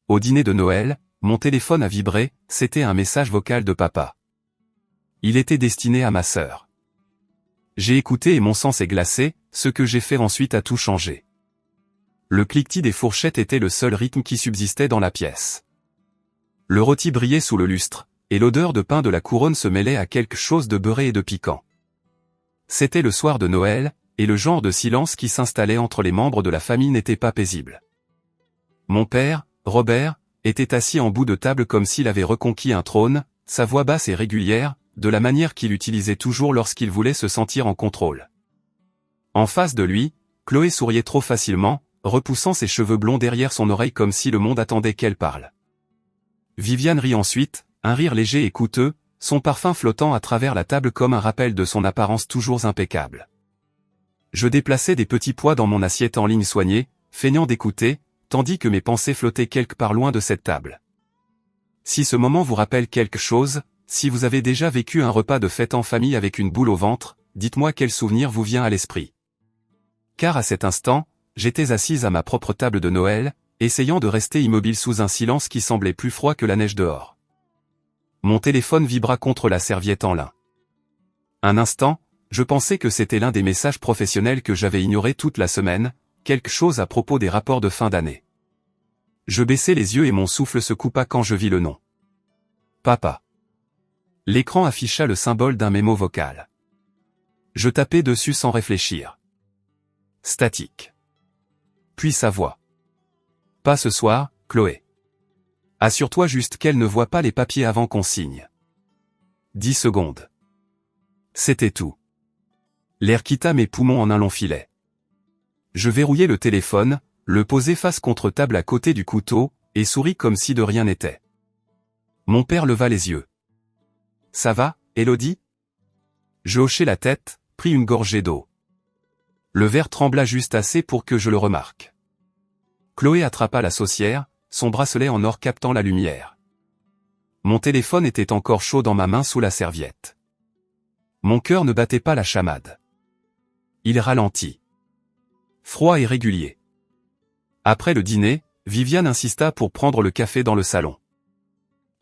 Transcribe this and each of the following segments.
Au dîner de Noël, mon téléphone a vibré, c'était un message vocal de papa. Il était destiné à ma sœur. J'ai écouté et mon sang s'est glacé, ce que j'ai fait ensuite a tout changé. Le cliquetis des fourchettes était le seul rythme qui subsistait dans la pièce. Le rôti brillait sous le lustre, et l'odeur de pain de la couronne se mêlait à quelque chose de beurré et de piquant. C'était le soir de Noël, et le genre de silence qui s'installait entre les membres de la famille n'était pas paisible. Mon père, Robert, était assis en bout de table comme s'il avait reconquis un trône, sa voix basse et régulière, de la manière qu'il utilisait toujours lorsqu'il voulait se sentir en contrôle. En face de lui, Chloé souriait trop facilement, repoussant ses cheveux blonds derrière son oreille comme si le monde attendait qu'elle parle. Viviane rit ensuite, un rire léger et coûteux, son parfum flottant à travers la table comme un rappel de son apparence toujours impeccable. Je déplaçais des petits pois dans mon assiette en ligne soignée, feignant d'écouter, tandis que mes pensées flottaient quelque part loin de cette table. Si ce moment vous rappelle quelque chose, si vous avez déjà vécu un repas de fête en famille avec une boule au ventre, dites-moi quel souvenir vous vient à l'esprit. Car à cet instant, j'étais assise à ma propre table de Noël, essayant de rester immobile sous un silence qui semblait plus froid que la neige dehors. Mon téléphone vibra contre la serviette en lin. Un instant, je pensais que c'était l'un des messages professionnels que j'avais ignorés toute la semaine, quelque chose à propos des rapports de fin d'année. Je baissai les yeux et mon souffle se coupa quand je vis le nom. Papa. L'écran afficha le symbole d'un mémo vocal. Je tapai dessus sans réfléchir. Statique. Puis sa voix. Pas ce soir, Chloé. Assure-toi juste qu'elle ne voit pas les papiers avant qu'on signe. 10 secondes. C'était tout. L'air quitta mes poumons en un long filet. Je verrouillai le téléphone, le posai face contre table à côté du couteau, et souris comme si de rien n'était. Mon père leva les yeux. Ça va, Élodie? Je hochai la tête, pris une gorgée d'eau. Le verre trembla juste assez pour que je le remarque. Chloé attrapa la saucière, son bracelet en or captant la lumière. Mon téléphone était encore chaud dans ma main sous la serviette. Mon cœur ne battait pas la chamade. Il ralentit. Froid et régulier. Après le dîner, Viviane insista pour prendre le café dans le salon.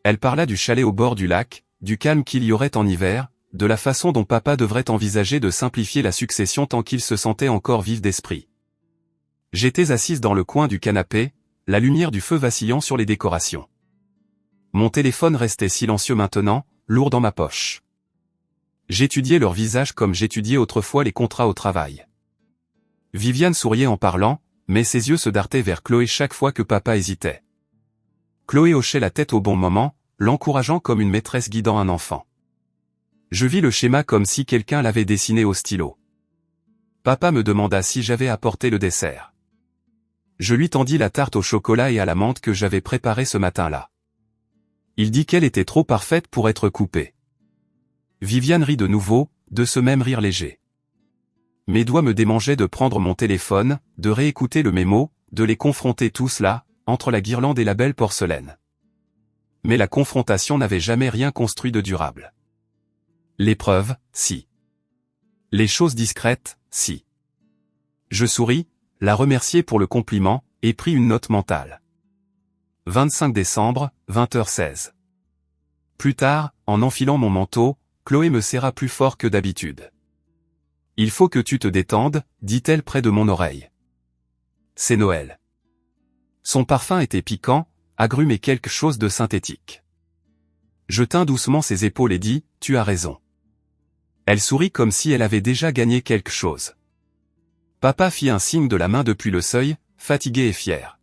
Elle parla du chalet au bord du lac, du calme qu'il y aurait en hiver, de la façon dont papa devrait envisager de simplifier la succession tant qu'il se sentait encore vif d'esprit. J'étais assise dans le coin du canapé, la lumière du feu vacillant sur les décorations. Mon téléphone restait silencieux maintenant, lourd dans ma poche. J'étudiais leur visage comme j'étudiais autrefois les contrats au travail. Viviane souriait en parlant, mais ses yeux se dartaient vers Chloé chaque fois que papa hésitait. Chloé hochait la tête au bon moment, l'encourageant comme une maîtresse guidant un enfant. Je vis le schéma comme si quelqu'un l'avait dessiné au stylo. Papa me demanda si j'avais apporté le dessert. Je lui tendis la tarte au chocolat et à la menthe que j'avais préparée ce matin-là. Il dit qu'elle était trop parfaite pour être coupée. Viviane rit de nouveau, de ce même rire léger. Mes doigts me démangeaient de prendre mon téléphone, de réécouter le mémo, de les confronter tous là, entre la guirlande et la belle porcelaine. Mais la confrontation n'avait jamais rien construit de durable. L'épreuve, si. Les choses discrètes, si. Je souris, la remerciai pour le compliment, et pris une note mentale. 25 décembre, 20h16. Plus tard, en enfilant mon manteau, Chloé me serra plus fort que d'habitude. Il faut que tu te détendes, dit-elle près de mon oreille. C'est Noël. Son parfum était piquant, agrume et quelque chose de synthétique. Je tins doucement ses épaules et dis, tu as raison. Elle sourit comme si elle avait déjà gagné quelque chose. Papa fit un signe de la main depuis le seuil, fatigué et fier.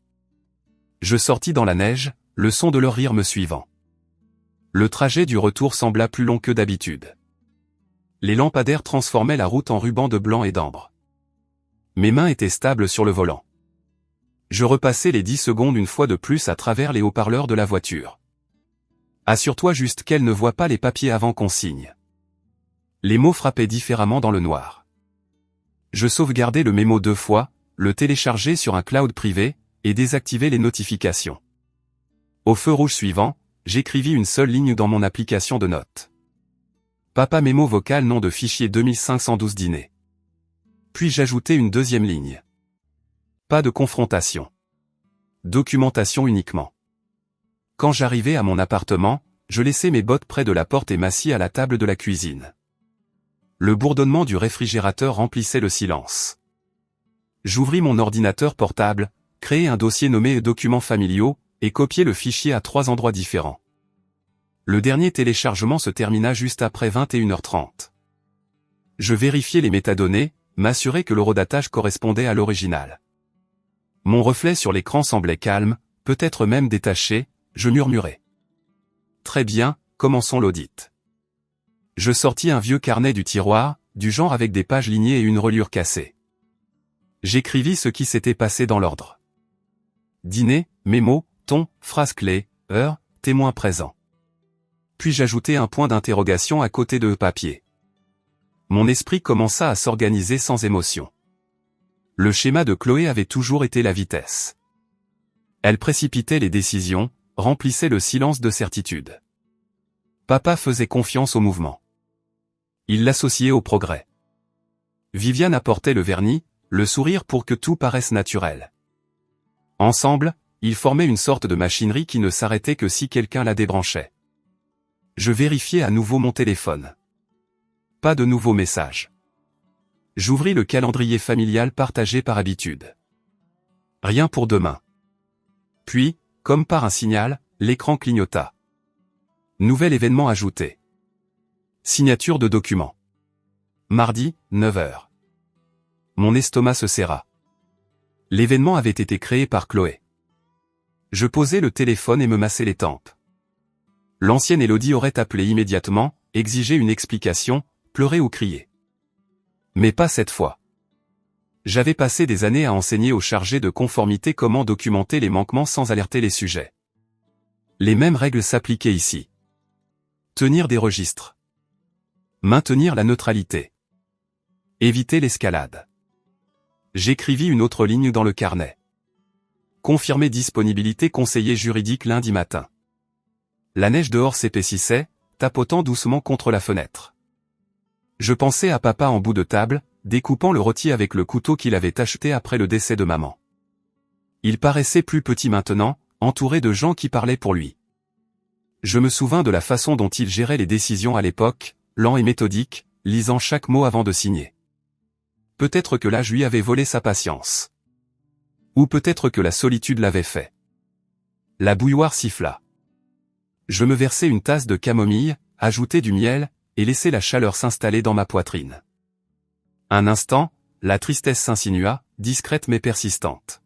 Je sortis dans la neige, le son de leur rire me suivant. Le trajet du retour sembla plus long que d'habitude. Les lampadaires transformaient la route en ruban de blanc et d'ambre. Mes mains étaient stables sur le volant. Je repassai les 10 secondes une fois de plus à travers les haut-parleurs de la voiture. Assure-toi juste qu'elle ne voit pas les papiers avant qu'on signe. Les mots frappaient différemment dans le noir. Je sauvegardai le mémo 2 fois, le téléchargeai sur un cloud privé, et désactivai les notifications. Au feu rouge suivant, j'écrivis une seule ligne dans mon application de notes. Papa mémo vocal nom de fichier 2512 dîner. Puis j'ajoutai une deuxième ligne. Pas de confrontation. Documentation uniquement. Quand j'arrivais à mon appartement, je laissais mes bottes près de la porte et m'assis à la table de la cuisine. Le bourdonnement du réfrigérateur remplissait le silence. J'ouvris mon ordinateur portable, créai un dossier nommé « Documents familiaux » et copiai le fichier à 3 endroits différents. Le dernier téléchargement se termina juste après 21h30. Je vérifiai les métadonnées, m'assurai que l'horodatage correspondait à l'original. Mon reflet sur l'écran semblait calme, peut-être même détaché, je murmurai. Très bien, commençons l'audit. Je sortis un vieux carnet du tiroir, du genre avec des pages lignées et une reliure cassée. J'écrivis ce qui s'était passé dans l'ordre. Dîner, mémo, ton, phrase clé, heure, témoin présent. Puis j'ajoutai un point d'interrogation à côté de papier. Mon esprit commença à s'organiser sans émotion. Le schéma de Chloé avait toujours été la vitesse. Elle précipitait les décisions, remplissait le silence de certitude. Papa faisait confiance au mouvement. Il l'associait au progrès. Viviane apportait le vernis, le sourire pour que tout paraisse naturel. Ensemble, ils formaient une sorte de machinerie qui ne s'arrêtait que si quelqu'un la débranchait. Je vérifiai à nouveau mon téléphone. Pas de nouveaux messages. J'ouvris le calendrier familial partagé par habitude. Rien pour demain. Puis, comme par un signal, l'écran clignota. Nouvel événement ajouté. Signature de document. Mardi, 9h. Mon estomac se serra. L'événement avait été créé par Chloé. Je posai le téléphone et me massai les tempes. L'ancienne Élodie aurait appelé immédiatement, exigé une explication, pleuré ou crié. Mais pas cette fois. J'avais passé des années à enseigner aux chargés de conformité comment documenter les manquements sans alerter les sujets. Les mêmes règles s'appliquaient ici. Tenir des registres. Maintenir la neutralité. Éviter l'escalade. J'écrivis une autre ligne dans le carnet. Confirmer disponibilité conseiller juridique lundi matin. La neige dehors s'épaississait, tapotant doucement contre la fenêtre. Je pensais à papa en bout de table, découpant le rôti avec le couteau qu'il avait acheté après le décès de maman. Il paraissait plus petit maintenant, entouré de gens qui parlaient pour lui. Je me souvins de la façon dont il gérait les décisions à l'époque, lent et méthodique, lisant chaque mot avant de signer. Peut-être que l'âge lui avait volé sa patience. Ou peut-être que la solitude l'avait fait. La bouilloire siffla. Je me versai une tasse de camomille, ajoutai du miel, et laissai la chaleur s'installer dans ma poitrine. Un instant, la tristesse s'insinua, discrète mais persistante.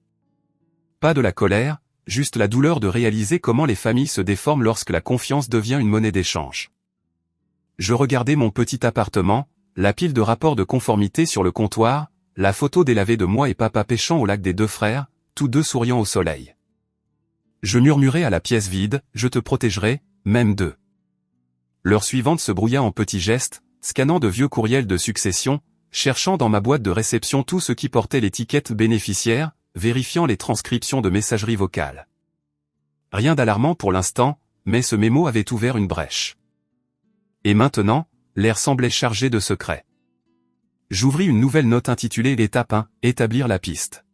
Pas de la colère, juste la douleur de réaliser comment les familles se déforment lorsque la confiance devient une monnaie d'échange. Je regardais mon petit appartement, la pile de rapports de conformité sur le comptoir, la photo délavée de moi et papa pêchant au lac des deux frères, tous deux souriant au soleil. Je murmurai à la pièce vide, je te protégerai, même d'eux. L'heure suivante se brouilla en petits gestes, scannant de vieux courriels de succession, cherchant dans ma boîte de réception tout ce qui portait l'étiquette bénéficiaire, vérifiant les transcriptions de messagerie vocale. Rien d'alarmant pour l'instant, mais ce mémo avait ouvert une brèche. Et maintenant, l'air semblait chargé de secrets. J'ouvris une nouvelle note intitulée l'étape 1, établir la piste.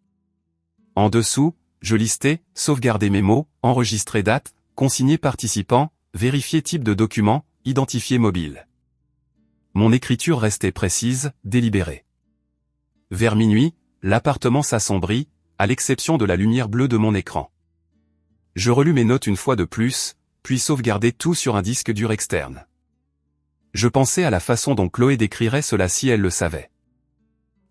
En dessous, je listais, sauvegarder mémo, enregistrer date, consigner participant, vérifier type de document, identifier mobile. Mon écriture restait précise, délibérée. Vers minuit, l'appartement s'assombrit, à l'exception de la lumière bleue de mon écran. Je relus mes notes une fois de plus, puis sauvegardai tout sur un disque dur externe. Je pensais à la façon dont Chloé décrirait cela si elle le savait.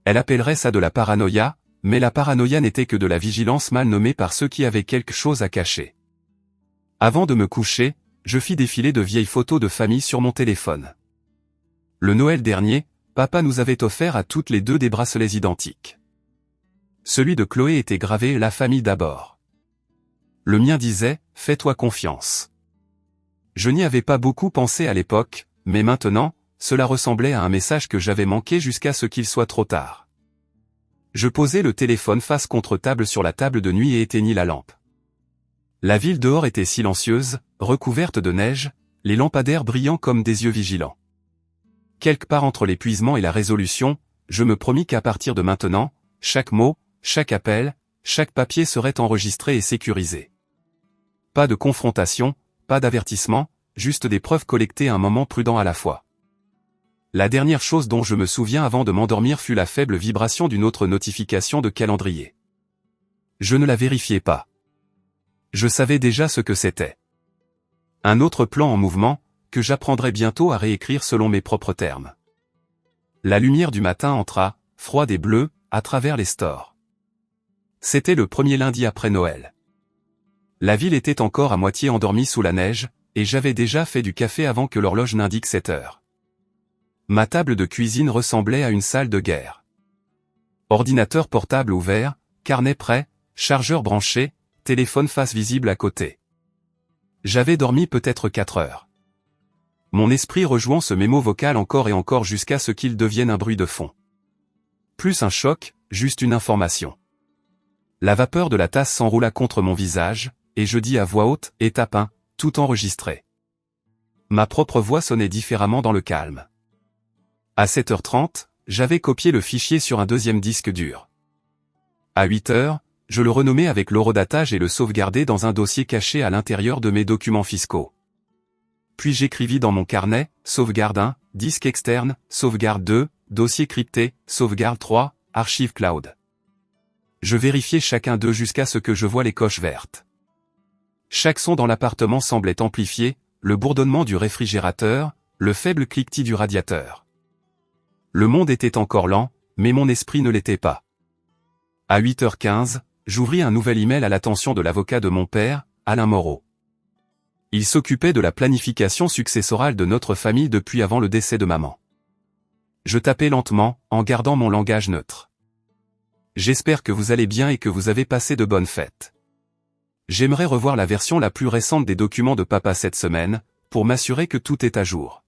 Elle appellerait ça de la paranoïa, mais la paranoïa n'était que de la vigilance mal nommée par ceux qui avaient quelque chose à cacher. Avant de me coucher, je fis défiler de vieilles photos de famille sur mon téléphone. Le Noël dernier, papa nous avait offert à toutes les deux des bracelets identiques. Celui de Chloé était gravé « La famille d'abord ». Le mien disait « Fais-toi confiance ». Je n'y avais pas beaucoup pensé à l'époque, mais maintenant, cela ressemblait à un message que j'avais manqué jusqu'à ce qu'il soit trop tard. Je posai le téléphone face contre table sur la table de nuit et éteignis la lampe. La ville dehors était silencieuse, recouverte de neige, les lampadaires brillant comme des yeux vigilants. Quelque part entre l'épuisement et la résolution, je me promis qu'à partir de maintenant, chaque mot, chaque appel, chaque papier serait enregistré et sécurisé. Pas de confrontation, pas d'avertissement, juste des preuves collectées à un moment prudent à la fois. La dernière chose dont je me souviens avant de m'endormir fut la faible vibration d'une autre notification de calendrier. Je ne la vérifiais pas. Je savais déjà ce que c'était. Un autre plan en mouvement, que j'apprendrais bientôt à réécrire selon mes propres termes. La lumière du matin entra, froide et bleue, à travers les stores. C'était le premier lundi après Noël. La ville était encore à moitié endormie sous la neige, et j'avais déjà fait du café avant que l'horloge n'indique 7 heures. Ma table de cuisine ressemblait à une salle de guerre. Ordinateur portable ouvert, carnet prêt, chargeur branché, téléphone face visible à côté. J'avais dormi peut-être 4 heures. Mon esprit rejoint ce mémo vocal encore et encore jusqu'à ce qu'il devienne un bruit de fond. Plus un choc, juste une information. La vapeur de la tasse s'enroula contre mon visage, et je dis à voix haute, étape 1, tout enregistré. Ma propre voix sonnait différemment dans le calme. À 7h30, j'avais copié le fichier sur un deuxième disque dur. À 8h, je le renommais avec l'horodatage et le sauvegardais dans un dossier caché à l'intérieur de mes documents fiscaux. Puis j'écrivis dans mon carnet, sauvegarde 1, disque externe, sauvegarde 2, dossier crypté, sauvegarde 3, archive cloud. Je vérifiais chacun d'eux jusqu'à ce que je voie les coches vertes. Chaque son dans l'appartement semblait amplifié, le bourdonnement du réfrigérateur, le faible cliquetis du radiateur. Le monde était encore lent, mais mon esprit ne l'était pas. À 8h15, j'ouvris un nouvel email à l'attention de l'avocat de mon père, Alain Moreau. Il s'occupait de la planification successorale de notre famille depuis avant le décès de maman. Je tapais lentement, en gardant mon langage neutre. J'espère que vous allez bien et que vous avez passé de bonnes fêtes. J'aimerais revoir la version la plus récente des documents de papa cette semaine, pour m'assurer que tout est à jour.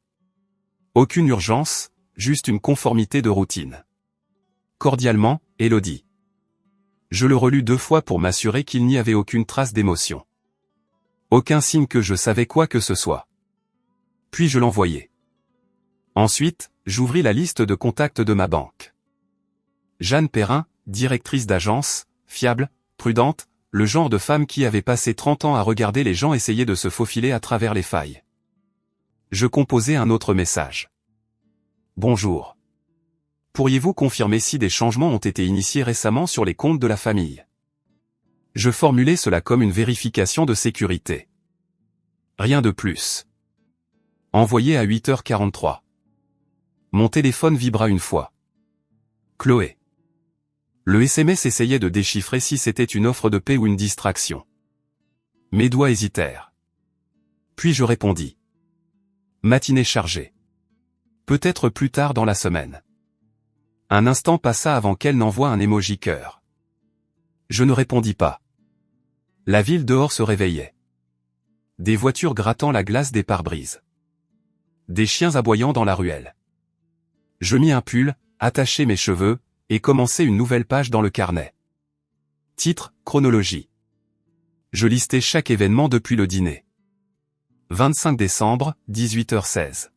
Aucune urgence, juste une conformité de routine. Cordialement, Élodie. Je le relus 2 fois pour m'assurer qu'il n'y avait aucune trace d'émotion. Aucun signe que je savais quoi que ce soit. Puis je l'envoyai. Ensuite, j'ouvris la liste de contacts de ma banque. Jeanne Perrin, directrice d'agence, fiable, prudente, le genre de femme qui avait passé 30 ans à regarder les gens essayer de se faufiler à travers les failles. Je composai un autre message. Bonjour. Pourriez-vous confirmer si des changements ont été initiés récemment sur les comptes de la famille? Je formulais cela comme une vérification de sécurité. Rien de plus. Envoyé à 8h43. Mon téléphone vibra une fois. Chloé. Le SMS essayait de déchiffrer si c'était une offre de paix ou une distraction. Mes doigts hésitèrent. Puis je répondis. Matinée chargée. Peut-être plus tard dans la semaine. Un instant passa avant qu'elle n'envoie un emoji cœur. Je ne répondis pas. La ville dehors se réveillait. Des voitures grattant la glace des pare-brises. Des chiens aboyant dans la ruelle. Je mis un pull, attachai mes cheveux, et commençai une nouvelle page dans le carnet. Titre, chronologie. Je listais chaque événement depuis le dîner. 25 décembre, 18h16.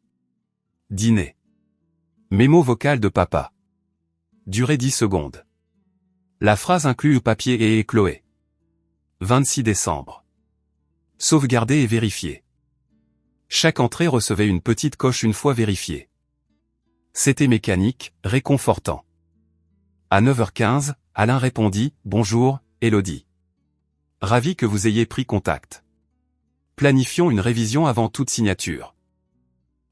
Dîner. Mémo vocal de papa. Durée 10 secondes. La phrase inclut le papier et Chloé. 26 décembre. Sauvegarder et vérifier. Chaque entrée recevait une petite coche une fois vérifiée. C'était mécanique, réconfortant. À 9h15, Alain répondit « Bonjour, Élodie. Ravi que vous ayez pris contact. Planifions une révision avant toute signature. »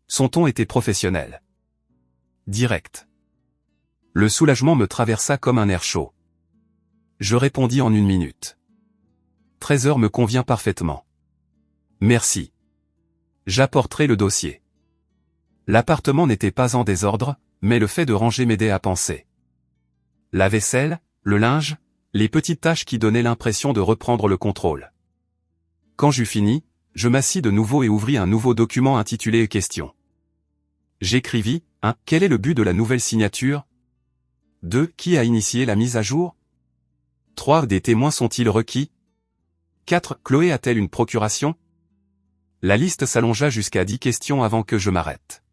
Son ton était professionnel. Direct. Le soulagement me traversa comme un air chaud. Je répondis en 1 minute. 13h me convient parfaitement. Merci. J'apporterai le dossier. L'appartement n'était pas en désordre, mais le fait de ranger m'aidait à penser. La vaisselle, le linge, les petites tâches qui donnaient l'impression de reprendre le contrôle. Quand j'eus fini, je m'assis de nouveau et ouvris un nouveau document intitulé « Questions ». J'écrivis 1. Quel est le but de la nouvelle signature? 2. Qui a initié la mise à jour? 3. Des témoins sont-ils requis? 4. Chloé a-t-elle une procuration? La liste s'allongea jusqu'à 10 questions avant que je m'arrête.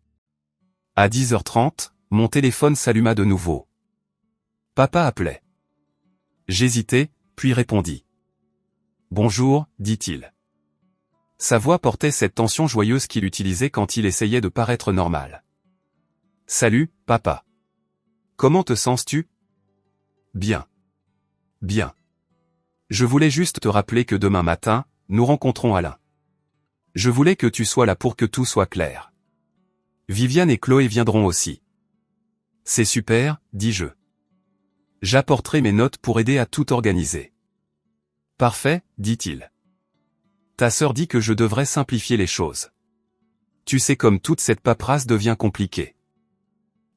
À 10h30, mon téléphone s'alluma de nouveau. Papa appelait. J'hésitai, puis répondis. Bonjour, dit-il. Sa voix portait cette tension joyeuse qu'il utilisait quand il essayait de paraître normal. « Salut, papa. Comment te sens-tu ? » ?»« Bien. Bien. Je voulais juste te rappeler que demain matin, nous rencontrons Alain. Je voulais que tu sois là pour que tout soit clair. Viviane et Chloé viendront aussi. »« C'est super, dis-je. J'apporterai mes notes pour aider à tout organiser. »« Parfait, dit-il. Ta sœur dit que je devrais simplifier les choses. Tu sais comme toute cette paperasse devient compliquée. »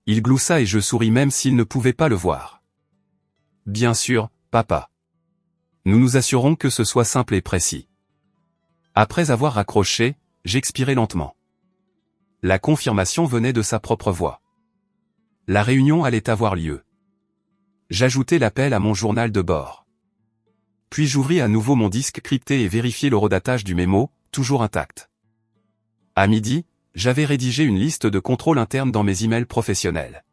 Il gloussa et je souris même s'il ne pouvait pas le voir. « Bien sûr, papa. Nous nous assurons que ce soit simple et précis. » Après avoir raccroché, j'expirai lentement. La confirmation venait de sa propre voix. La réunion allait avoir lieu. J'ajoutai l'appel à mon journal de bord. Puis j'ouvris à nouveau mon disque crypté et vérifiai l'horodatage du mémo, toujours intact. À midi, j'avais rédigé une liste de contrôles internes dans mes emails professionnels.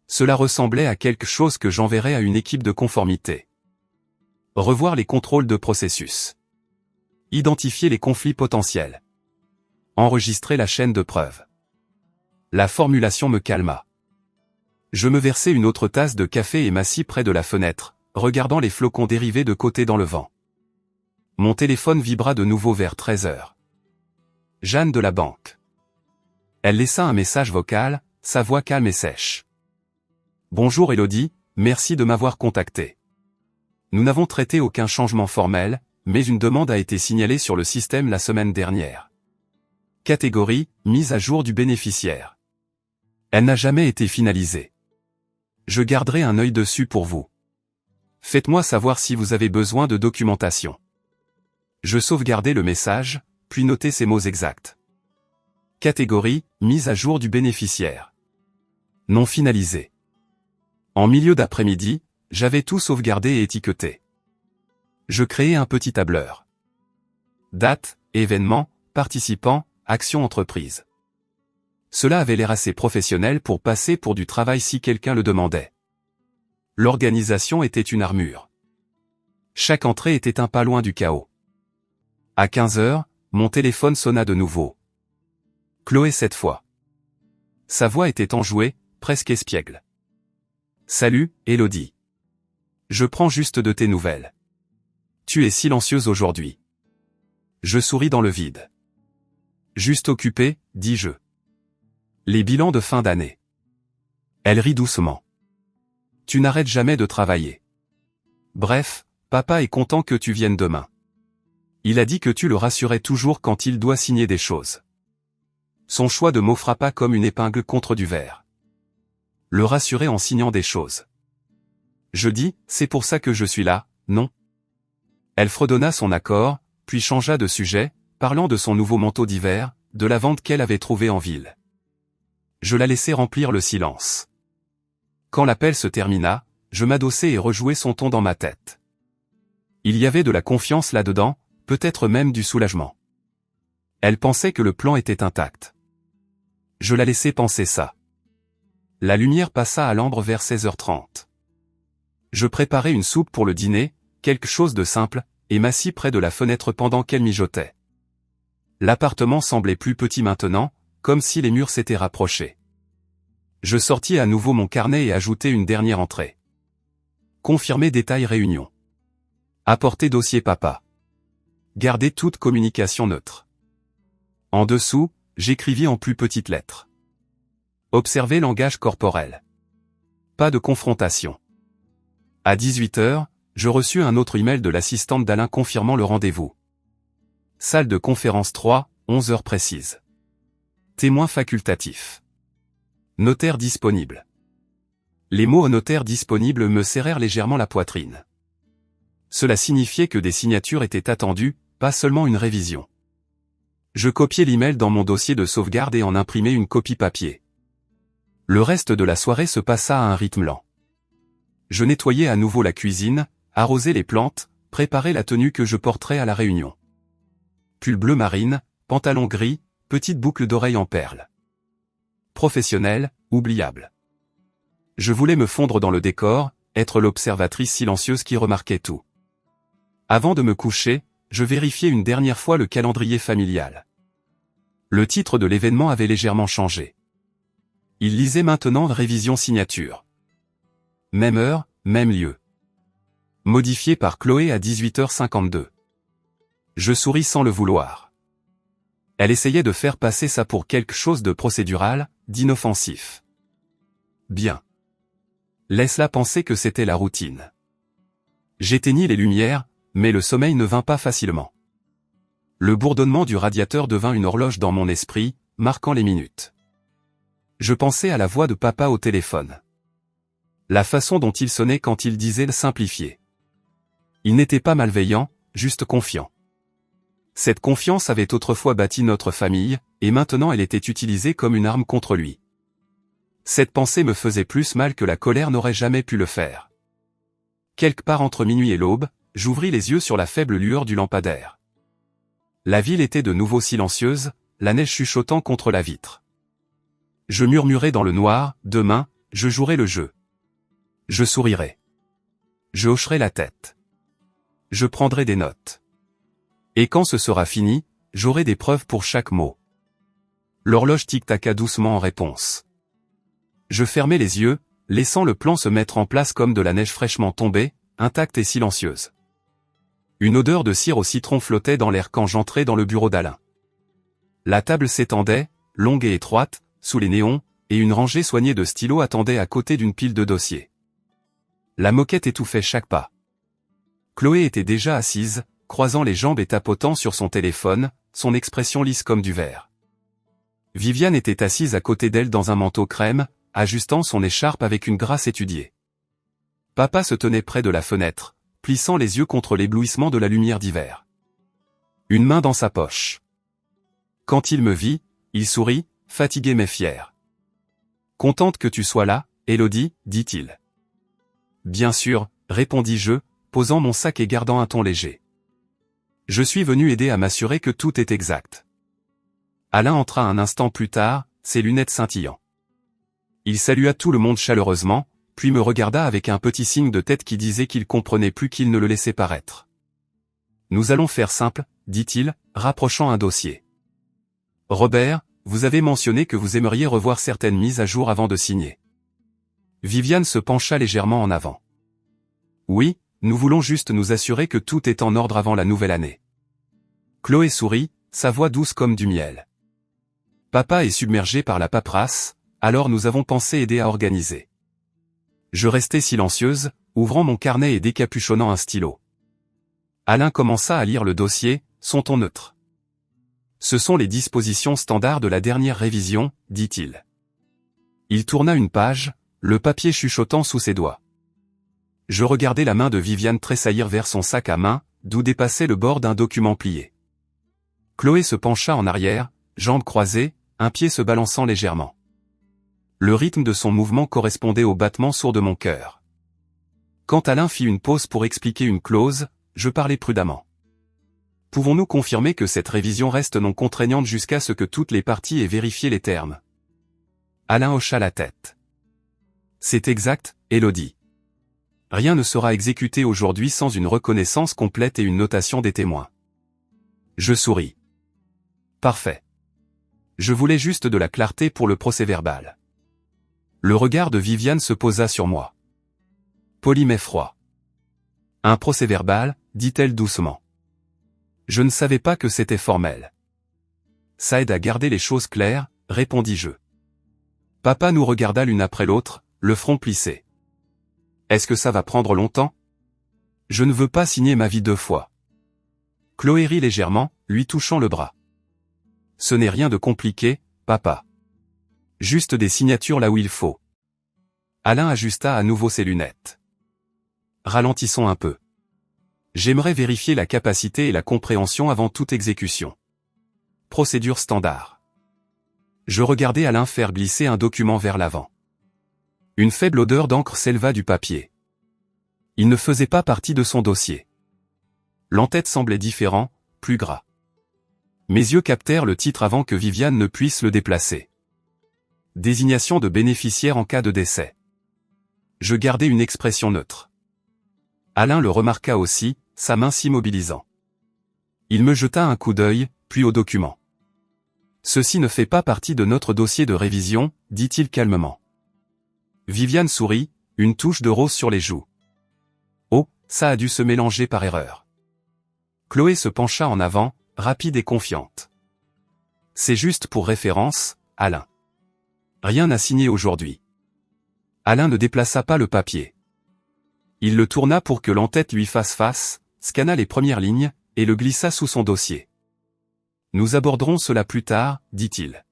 Cela ressemblait à quelque chose que j'enverrais à une équipe de conformité. Revoir les contrôles de processus. Identifier les conflits potentiels. Enregistrer la chaîne de preuves. La formulation me calma. Je me versai une autre tasse de café et m'assis près de la fenêtre, regardant les flocons dériver de côté dans le vent. Mon téléphone vibra de nouveau vers 13 heures. Jeanne de la banque. Elle laissa un message vocal, sa voix calme et sèche. « Bonjour Élodie, merci de m'avoir contacté. Nous n'avons traité aucun changement formel, mais une demande a été signalée sur le système la semaine dernière. Catégorie, mise à jour du bénéficiaire. Elle n'a jamais été finalisée. Je garderai un œil dessus pour vous. Faites-moi savoir si vous avez besoin de documentation. » Je sauvegardai le message, puis notai ces mots exacts. Catégorie, mise à jour du bénéficiaire. Non finalisé. En milieu d'après-midi, j'avais tout sauvegardé et étiqueté. Je créai un petit tableur. Date, événement, participants, action entreprise. Cela avait l'air assez professionnel pour passer pour du travail si quelqu'un le demandait. L'organisation était une armure. Chaque entrée était un pas loin du chaos. À 15 heures, mon téléphone sonna de nouveau. Chloé cette fois. Sa voix était enjouée, presque espiègle. « Salut, Élodie. Je prends juste de tes nouvelles. Tu es silencieuse aujourd'hui. » Je souris dans le vide. « Juste occupée, dis-je. Les bilans de fin d'année. » Elle rit doucement. « Tu n'arrêtes jamais de travailler. Bref, papa est content que tu viennes demain. Il a dit que tu le rassurais toujours quand il doit signer des choses. » Son choix de mots frappa comme une épingle contre du verre. Le rassurer en signant des choses. Je dis, c'est pour ça que je suis là, non? Elle fredonna son accord, puis changea de sujet, parlant de son nouveau manteau d'hiver, de la vente qu'elle avait trouvée en ville. Je la laissai remplir le silence. Quand l'appel se termina, je m'adossai et rejouai son ton dans ma tête. Il y avait de la confiance là-dedans, peut-être même du soulagement. Elle pensait que le plan était intact. Je la laissai penser ça. La lumière passa à l'ambre vers 16h30. Je préparai une soupe pour le dîner, quelque chose de simple, et m'assis près de la fenêtre pendant qu'elle mijotait. L'appartement semblait plus petit maintenant, comme si les murs s'étaient rapprochés. Je sortis à nouveau mon carnet et ajoutai une dernière entrée. Confirmer détail réunion. Apporter dossier papa. Garder toute communication neutre. En dessous, j'écrivis en plus petites lettres. Observer langage corporel. Pas de confrontation. À 18h, je reçus un autre email de l'assistante d'Alain confirmant le rendez-vous. Salle de conférence 3, 11h précise. Témoin facultatif. Notaire disponible. Les mots notaire disponible me serrèrent légèrement la poitrine. Cela signifiait que des signatures étaient attendues, pas seulement une révision. Je copiai l'email dans mon dossier de sauvegarde et en imprimai une copie papier. Le reste de la soirée se passa à un rythme lent. Je nettoyai à nouveau la cuisine, arrosai les plantes, préparai la tenue que je porterais à la réunion. Pull bleu marine, pantalon gris, petite boucle d'oreille en perles. Professionnel, oubliable. Je voulais me fondre dans le décor, être l'observatrice silencieuse qui remarquait tout. Avant de me coucher, je vérifiai une dernière fois le calendrier familial. Le titre de l'événement avait légèrement changé. Il lisait maintenant révision signature. Même heure, même lieu. Modifié par Chloé à 18h52. Je souris sans le vouloir. Elle essayait de faire passer ça pour quelque chose de procédural, d'inoffensif. Bien. Laisse-la penser que c'était la routine. J'éteignis les lumières, mais le sommeil ne vint pas facilement. Le bourdonnement du radiateur devint une horloge dans mon esprit, marquant les minutes. Je pensais à la voix de papa au téléphone. La façon dont il sonnait quand il disait le simplifié. Il n'était pas malveillant, juste confiant. Cette confiance avait autrefois bâti notre famille, et maintenant elle était utilisée comme une arme contre lui. Cette pensée me faisait plus mal que la colère n'aurait jamais pu le faire. Quelque part entre minuit et l'aube, j'ouvris les yeux sur la faible lueur du lampadaire. La ville était de nouveau silencieuse, la neige chuchotant contre la vitre. Je murmurai dans le noir, demain, je jouerai le jeu. Je sourirai. Je hocherai la tête. Je prendrai des notes. Et quand ce sera fini, j'aurai des preuves pour chaque mot. L'horloge tic-taqua doucement en réponse. Je fermai les yeux, laissant le plan se mettre en place comme de la neige fraîchement tombée, intacte et silencieuse. Une odeur de cire au citron flottait dans l'air quand j'entrai dans le bureau d'Alain. La table s'étendait, longue et étroite, sous les néons, et une rangée soignée de stylos attendait à côté d'une pile de dossiers. La moquette étouffait chaque pas. Chloé était déjà assise, croisant les jambes et tapotant sur son téléphone, son expression lisse comme du verre. Viviane était assise à côté d'elle dans un manteau crème, ajustant son écharpe avec une grâce étudiée. Papa se tenait près de la fenêtre, plissant les yeux contre l'éblouissement de la lumière d'hiver. Une main dans sa poche. Quand il me vit, il sourit, fatigué mais fier. « Contente que tu sois là, Élodie, dit-il. »« Bien sûr, répondis-je, posant mon sac et gardant un ton léger. Je suis venu aider à m'assurer que tout est exact. » Alain entra un instant plus tard, ses lunettes scintillant. Il salua tout le monde chaleureusement, puis me regarda avec un petit signe de tête qui disait qu'il comprenait plus qu'il ne le laissait paraître. « Nous allons faire simple, dit-il, rapprochant un dossier. Robert, vous avez mentionné que vous aimeriez revoir certaines mises à jour avant de signer. » Viviane se pencha légèrement en avant. « Oui, nous voulons juste nous assurer que tout est en ordre avant la nouvelle année. » Chloé sourit, sa voix douce comme du miel. « Papa est submergé par la paperasse, alors nous avons pensé aider à organiser. » Je restai silencieuse, ouvrant mon carnet et décapuchonnant un stylo. Alain commença à lire le dossier, son ton neutre. « Ce sont les dispositions standards de la dernière révision, dit-il. » Il tourna une page, le papier chuchotant sous ses doigts. Je regardai la main de Viviane tressaillir vers son sac à main, d'où dépassait le bord d'un document plié. Chloé se pencha en arrière, jambes croisées, un pied se balançant légèrement. Le rythme de son mouvement correspondait au battement sourd de mon cœur. Quand Alain fit une pause pour expliquer une clause, je parlais prudemment. « Pouvons-nous confirmer que cette révision reste non contraignante jusqu'à ce que toutes les parties aient vérifié les termes ?» Alain hocha la tête. « C'est exact, Élodie. Rien ne sera exécuté aujourd'hui sans une reconnaissance complète et une notation des témoins. » Je souris. « Parfait. Je voulais juste de la clarté pour le procès-verbal. » Le regard de Viviane se posa sur moi. Poli mais froid. « Un procès-verbal, dit-elle doucement. Je ne savais pas que c'était formel. »« Ça aide à garder les choses claires, répondis-je. » Papa nous regarda l'une après l'autre, le front plissé. « Est-ce que ça va prendre longtemps ? Je ne veux pas signer ma vie 2 fois. » Chloé rit légèrement, lui touchant le bras. « Ce n'est rien de compliqué, papa. Juste des signatures là où il faut. » Alain ajusta à nouveau ses lunettes. « Ralentissons un peu. J'aimerais vérifier la capacité et la compréhension avant toute exécution. Procédure standard. » Je regardai Alain faire glisser un document vers l'avant. Une faible odeur d'encre s'éleva du papier. Il ne faisait pas partie de son dossier. L'en-tête semblait différent, plus gras. Mes yeux captèrent le titre avant que Viviane ne puisse le déplacer. Désignation de bénéficiaire en cas de décès. Je gardai une expression neutre. Alain le remarqua aussi, sa main s'immobilisant. Il me jeta un coup d'œil, puis au document. Ceci ne fait pas partie de notre dossier de révision, dit-il calmement. Viviane sourit, une touche de rose sur les joues. Oh, ça a dû se mélanger par erreur. Chloé se pencha en avant, rapide et confiante. C'est juste pour référence, Alain. Rien à signer aujourd'hui. Alain ne déplaça pas le papier. Il le tourna pour que l'entête lui fasse face, scanna les premières lignes, et le glissa sous son dossier. Nous aborderons cela plus tard, dit-il.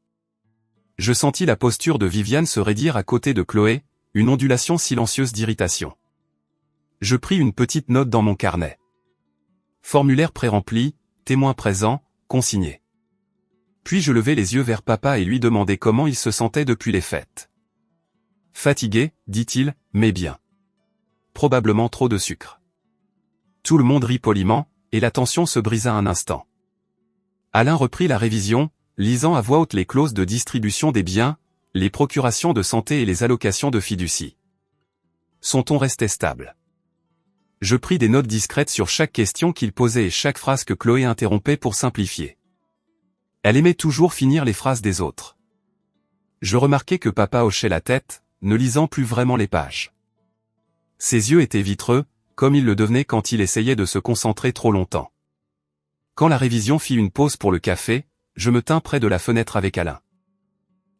Je sentis la posture de Viviane se raidir à côté de Chloé, une ondulation silencieuse d'irritation. Je pris une petite note dans mon carnet. Formulaire pré-rempli, témoin présent, consigné. Puis je levai les yeux vers papa et lui demandai comment il se sentait depuis les fêtes. Fatigué, dit-il, mais bien. Probablement trop de sucre. Tout le monde rit poliment, et la tension se brisa un instant. Alain reprit la révision, lisant à voix haute les clauses de distribution des biens, les procurations de santé et les allocations de fiducie. Son ton restait stable. Je pris des notes discrètes sur chaque question qu'il posait et chaque phrase que Chloé interrompait pour simplifier. Elle aimait toujours finir les phrases des autres. Je remarquai que papa hochait la tête, ne lisant plus vraiment les pages. Ses yeux étaient vitreux, comme il le devenait quand il essayait de se concentrer trop longtemps. Quand la révision fit une pause pour le café, je me tins près de la fenêtre avec Alain.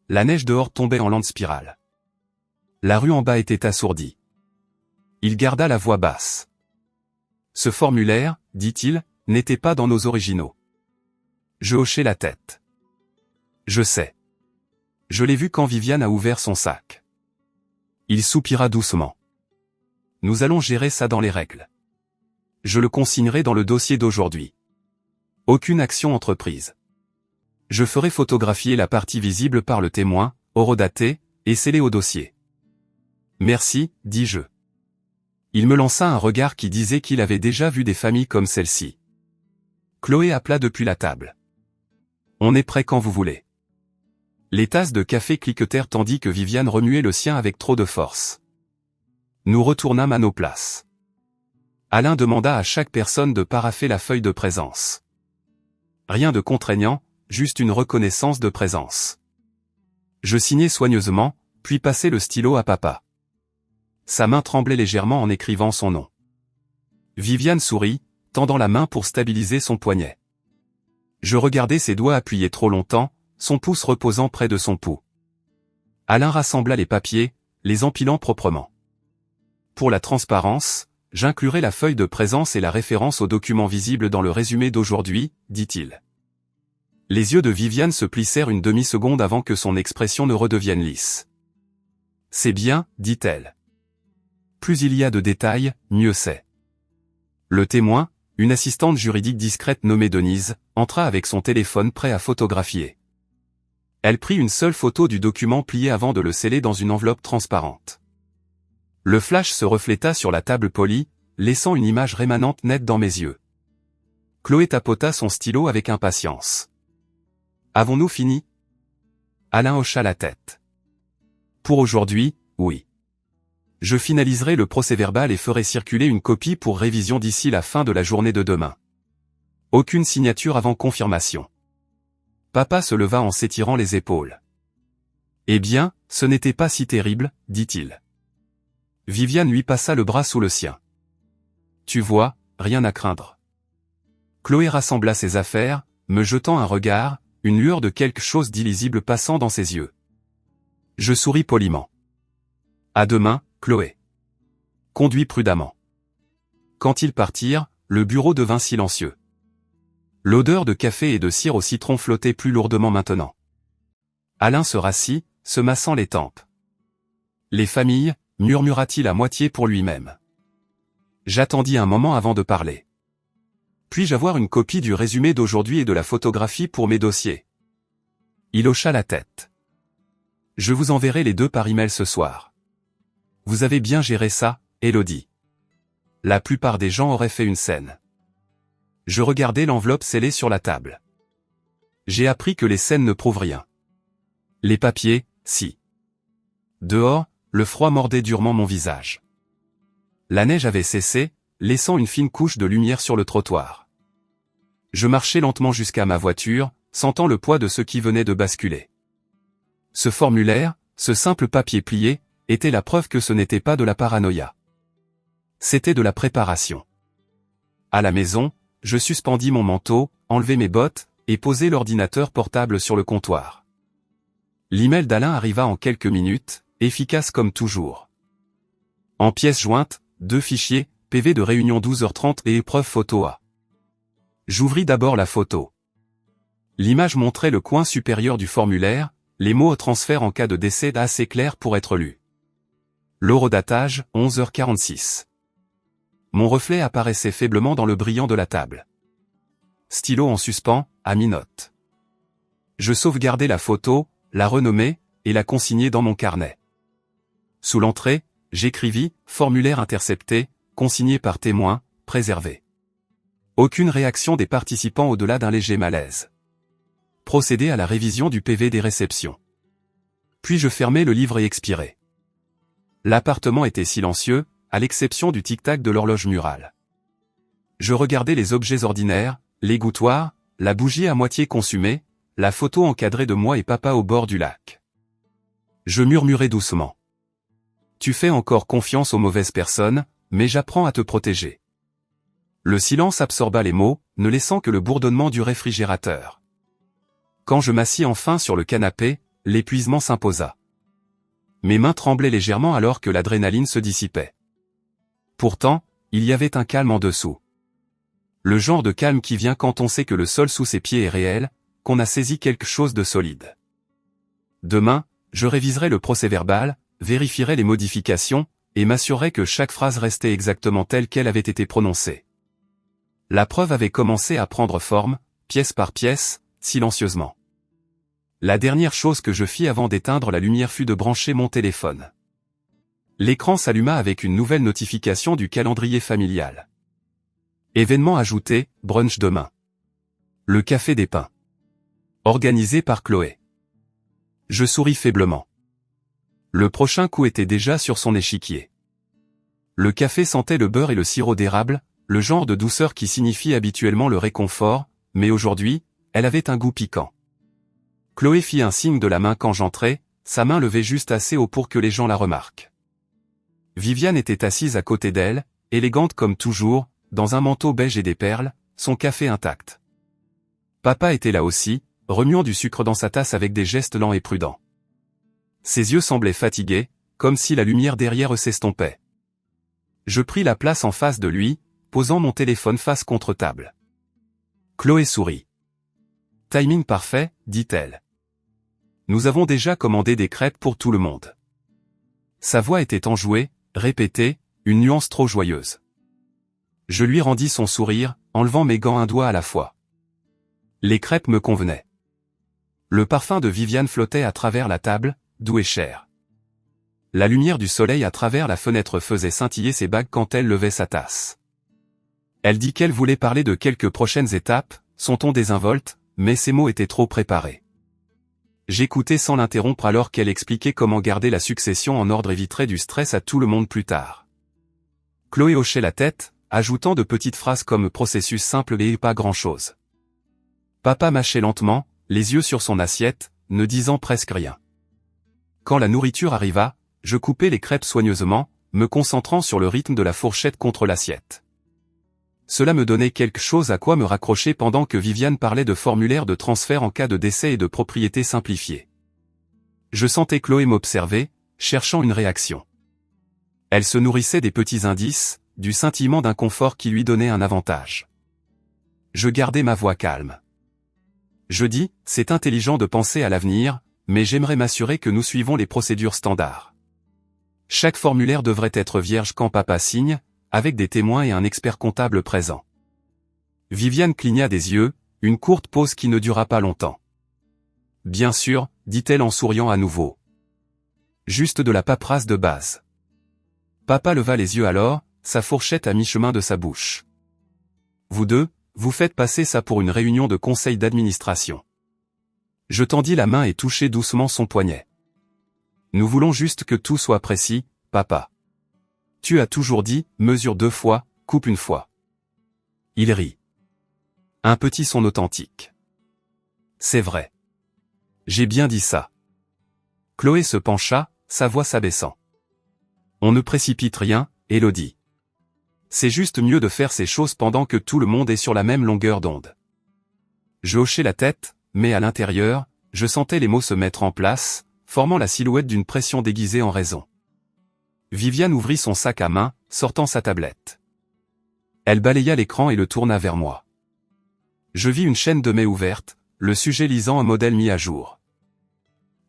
La neige dehors tombait en lente spirale. La rue en bas était assourdie. Il garda la voix basse. Ce formulaire, dit-il, n'était pas dans nos originaux. Je hochai la tête. Je sais. Je l'ai vu quand Viviane a ouvert son sac. Il soupira doucement. Nous allons gérer ça dans les règles. Je le consignerai dans le dossier d'aujourd'hui. Aucune action entreprise. Je ferai photographier la partie visible par le témoin, horodatée, et scellée au dossier. Merci, dis-je. Il me lança un regard qui disait qu'il avait déjà vu des familles comme celle-ci. Chloé appela depuis la table. On est prêt quand vous voulez. Les tasses de café cliquetèrent tandis que Viviane remuait le sien avec trop de force. Nous retournâmes à nos places. Alain demanda à chaque personne de parapher la feuille de présence. Rien de contraignant, juste une reconnaissance de présence. Je signai soigneusement, puis passai le stylo à papa. Sa main tremblait légèrement en écrivant son nom. Viviane sourit, tendant la main pour stabiliser son poignet. Je regardais ses doigts appuyés trop longtemps, son pouce reposant près de son pouls. Alain rassembla les papiers, les empilant proprement. Pour la transparence, j'inclurai la feuille de présence et la référence aux documents visibles dans le résumé d'aujourd'hui, dit-il. Les yeux de Viviane se plissèrent une demi-seconde avant que son expression ne redevienne lisse. C'est bien, dit-elle. Plus il y a de détails, mieux c'est. Le témoin, une assistante juridique discrète nommée Denise, entra avec son téléphone prêt à photographier. Elle prit une seule photo du document plié avant de le sceller dans une enveloppe transparente. Le flash se refléta sur la table polie, laissant une image rémanente nette dans mes yeux. Chloé tapota son stylo avec impatience. Avons-nous fini? Alain hocha la tête. Pour aujourd'hui, oui. Je finaliserai le procès-verbal et ferai circuler une copie pour révision d'ici la fin de la journée de demain. Aucune signature avant confirmation. Papa se leva en s'étirant les épaules. Eh bien, ce n'était pas si terrible, dit-il. Viviane lui passa le bras sous le sien. Tu vois, rien à craindre. Chloé rassembla ses affaires, me jetant un regard, une lueur de quelque chose d'illisible passant dans ses yeux. Je souris poliment. À demain, Chloé. Conduis prudemment. Quand ils partirent, le bureau devint silencieux. L'odeur de café et de cire au citron flottait plus lourdement maintenant. Alain se rassit, se massant les tempes. Les familles, murmura-t-il à moitié pour lui-même. J'attendis un moment avant de parler. Puis-je avoir une copie du résumé d'aujourd'hui et de la photographie pour mes dossiers? Il hocha la tête. Je vous enverrai les deux par email ce soir. Vous avez bien géré ça, Élodie. La plupart des gens auraient fait une scène. Je regardais l'enveloppe scellée sur la table. J'ai appris que les scènes ne prouvent rien. Les papiers, si. Dehors, le froid mordait durement mon visage. La neige avait cessé, laissant une fine couche de lumière sur le trottoir. Je marchais lentement jusqu'à ma voiture, sentant le poids de ce qui venait de basculer. Ce formulaire, ce simple papier plié, était la preuve que ce n'était pas de la paranoïa. C'était de la préparation. À la maison, je suspendis mon manteau, enlevai mes bottes, et posai l'ordinateur portable sur le comptoir. L'email d'Alain arriva en quelques minutes, efficace comme toujours. En pièces jointes, 2 fichiers, PV de réunion 12h30 et épreuve photo A. J'ouvris d'abord la photo. L'image montrait le coin supérieur du formulaire, les mots au transfert en cas de décès assez clairs pour être lus. L'horodatage, 11h46. Mon reflet apparaissait faiblement dans le brillant de la table. Stylo en suspens, à mi-note. Je sauvegardai la photo, la renommai, et la consignai dans mon carnet. Sous l'entrée, j'écrivis « Formulaire intercepté, consigné par témoin, préservé ». Aucune réaction des participants au-delà d'un léger malaise. Procéder à la révision du PV des réceptions. Puis je fermai le livre et expirai. L'appartement était silencieux, à l'exception du tic-tac de l'horloge murale. Je regardais les objets ordinaires, l'égouttoir, la bougie à moitié consumée, la photo encadrée de moi et papa au bord du lac. Je murmurai doucement. Tu fais encore confiance aux mauvaises personnes, mais j'apprends à te protéger. Le silence absorba les mots, ne laissant que le bourdonnement du réfrigérateur. Quand je m'assis enfin sur le canapé, l'épuisement s'imposa. Mes mains tremblaient légèrement alors que l'adrénaline se dissipait. Pourtant, il y avait un calme en dessous. Le genre de calme qui vient quand on sait que le sol sous ses pieds est réel, qu'on a saisi quelque chose de solide. Demain, je réviserai le procès-verbal, vérifierai les modifications, et m'assurerai que chaque phrase restait exactement telle qu'elle avait été prononcée. La preuve avait commencé à prendre forme, pièce par pièce, silencieusement. La dernière chose que je fis avant d'éteindre la lumière fut de brancher mon téléphone. L'écran s'alluma avec une nouvelle notification du calendrier familial. Événement ajouté, brunch demain. Le café des pains. Organisé par Chloé. Je souris faiblement. Le prochain coup était déjà sur son échiquier. Le café sentait le beurre et le sirop d'érable, le genre de douceur qui signifie habituellement le réconfort, mais aujourd'hui, elle avait un goût piquant. Chloé fit un signe de la main quand j'entrai, sa main levée juste assez haut pour que les gens la remarquent. Viviane était assise à côté d'elle, élégante comme toujours, dans un manteau beige et des perles, son café intact. Papa était là aussi, remuant du sucre dans sa tasse avec des gestes lents et prudents. Ses yeux semblaient fatigués, comme si la lumière derrière eux s'estompait. Je pris la place en face de lui, posant mon téléphone face contre table. Chloé sourit. « Timing parfait », dit-elle. « Nous avons déjà commandé des crêpes pour tout le monde. » Sa voix était enjouée, répétée, une nuance trop joyeuse. Je lui rendis son sourire, enlevant mes gants un doigt à la fois. Les crêpes me convenaient. Le parfum de Viviane flottait à travers la table, doux et cher. La lumière du soleil à travers la fenêtre faisait scintiller ses bagues quand elle levait sa tasse. Elle dit qu'elle voulait parler de quelques prochaines étapes, son ton désinvolte, mais ses mots étaient trop préparés. J'écoutais sans l'interrompre alors qu'elle expliquait comment garder la succession en ordre éviterait du stress à tout le monde plus tard. Chloé hochait la tête, ajoutant de petites phrases comme processus simple et pas grand-chose. Papa mâchait lentement, les yeux sur son assiette, ne disant presque rien. Quand la nourriture arriva, je coupais les crêpes soigneusement, me concentrant sur le rythme de la fourchette contre l'assiette. Cela me donnait quelque chose à quoi me raccrocher pendant que Viviane parlait de formulaires de transfert en cas de décès et de propriété simplifiée. Je sentais Chloé m'observer, cherchant une réaction. Elle se nourrissait des petits indices, du scintillement d'un confort qui lui donnait un avantage. Je gardais ma voix calme. Je dis, c'est intelligent de penser à l'avenir, mais j'aimerais m'assurer que nous suivons les procédures standards. Chaque formulaire devrait être vierge quand papa signe, avec des témoins et un expert comptable présent. Viviane cligna des yeux, une courte pause qui ne dura pas longtemps. Bien sûr, dit-elle en souriant à nouveau. Juste de la paperasse de base. Papa leva les yeux alors, sa fourchette à mi-chemin de sa bouche. Vous deux, vous faites passer ça pour une réunion de conseil d'administration. Je tendis la main et touchai doucement son poignet. Nous voulons juste que tout soit précis, papa. Tu as toujours dit, mesure 2 fois, coupe 1 fois. Il rit. Un petit son authentique. C'est vrai. J'ai bien dit ça. Chloé se pencha, sa voix s'abaissant. On ne précipite rien, Élodie. C'est juste mieux de faire ces choses pendant que tout le monde est sur la même longueur d'onde. Je hochai la tête, mais à l'intérieur, je sentais les mots se mettre en place, formant la silhouette d'une pression déguisée en raison. Viviane ouvrit son sac à main, sortant sa tablette. Elle balaya l'écran et le tourna vers moi. Je vis une chaîne de mails ouverte, le sujet lisant un modèle mis à jour.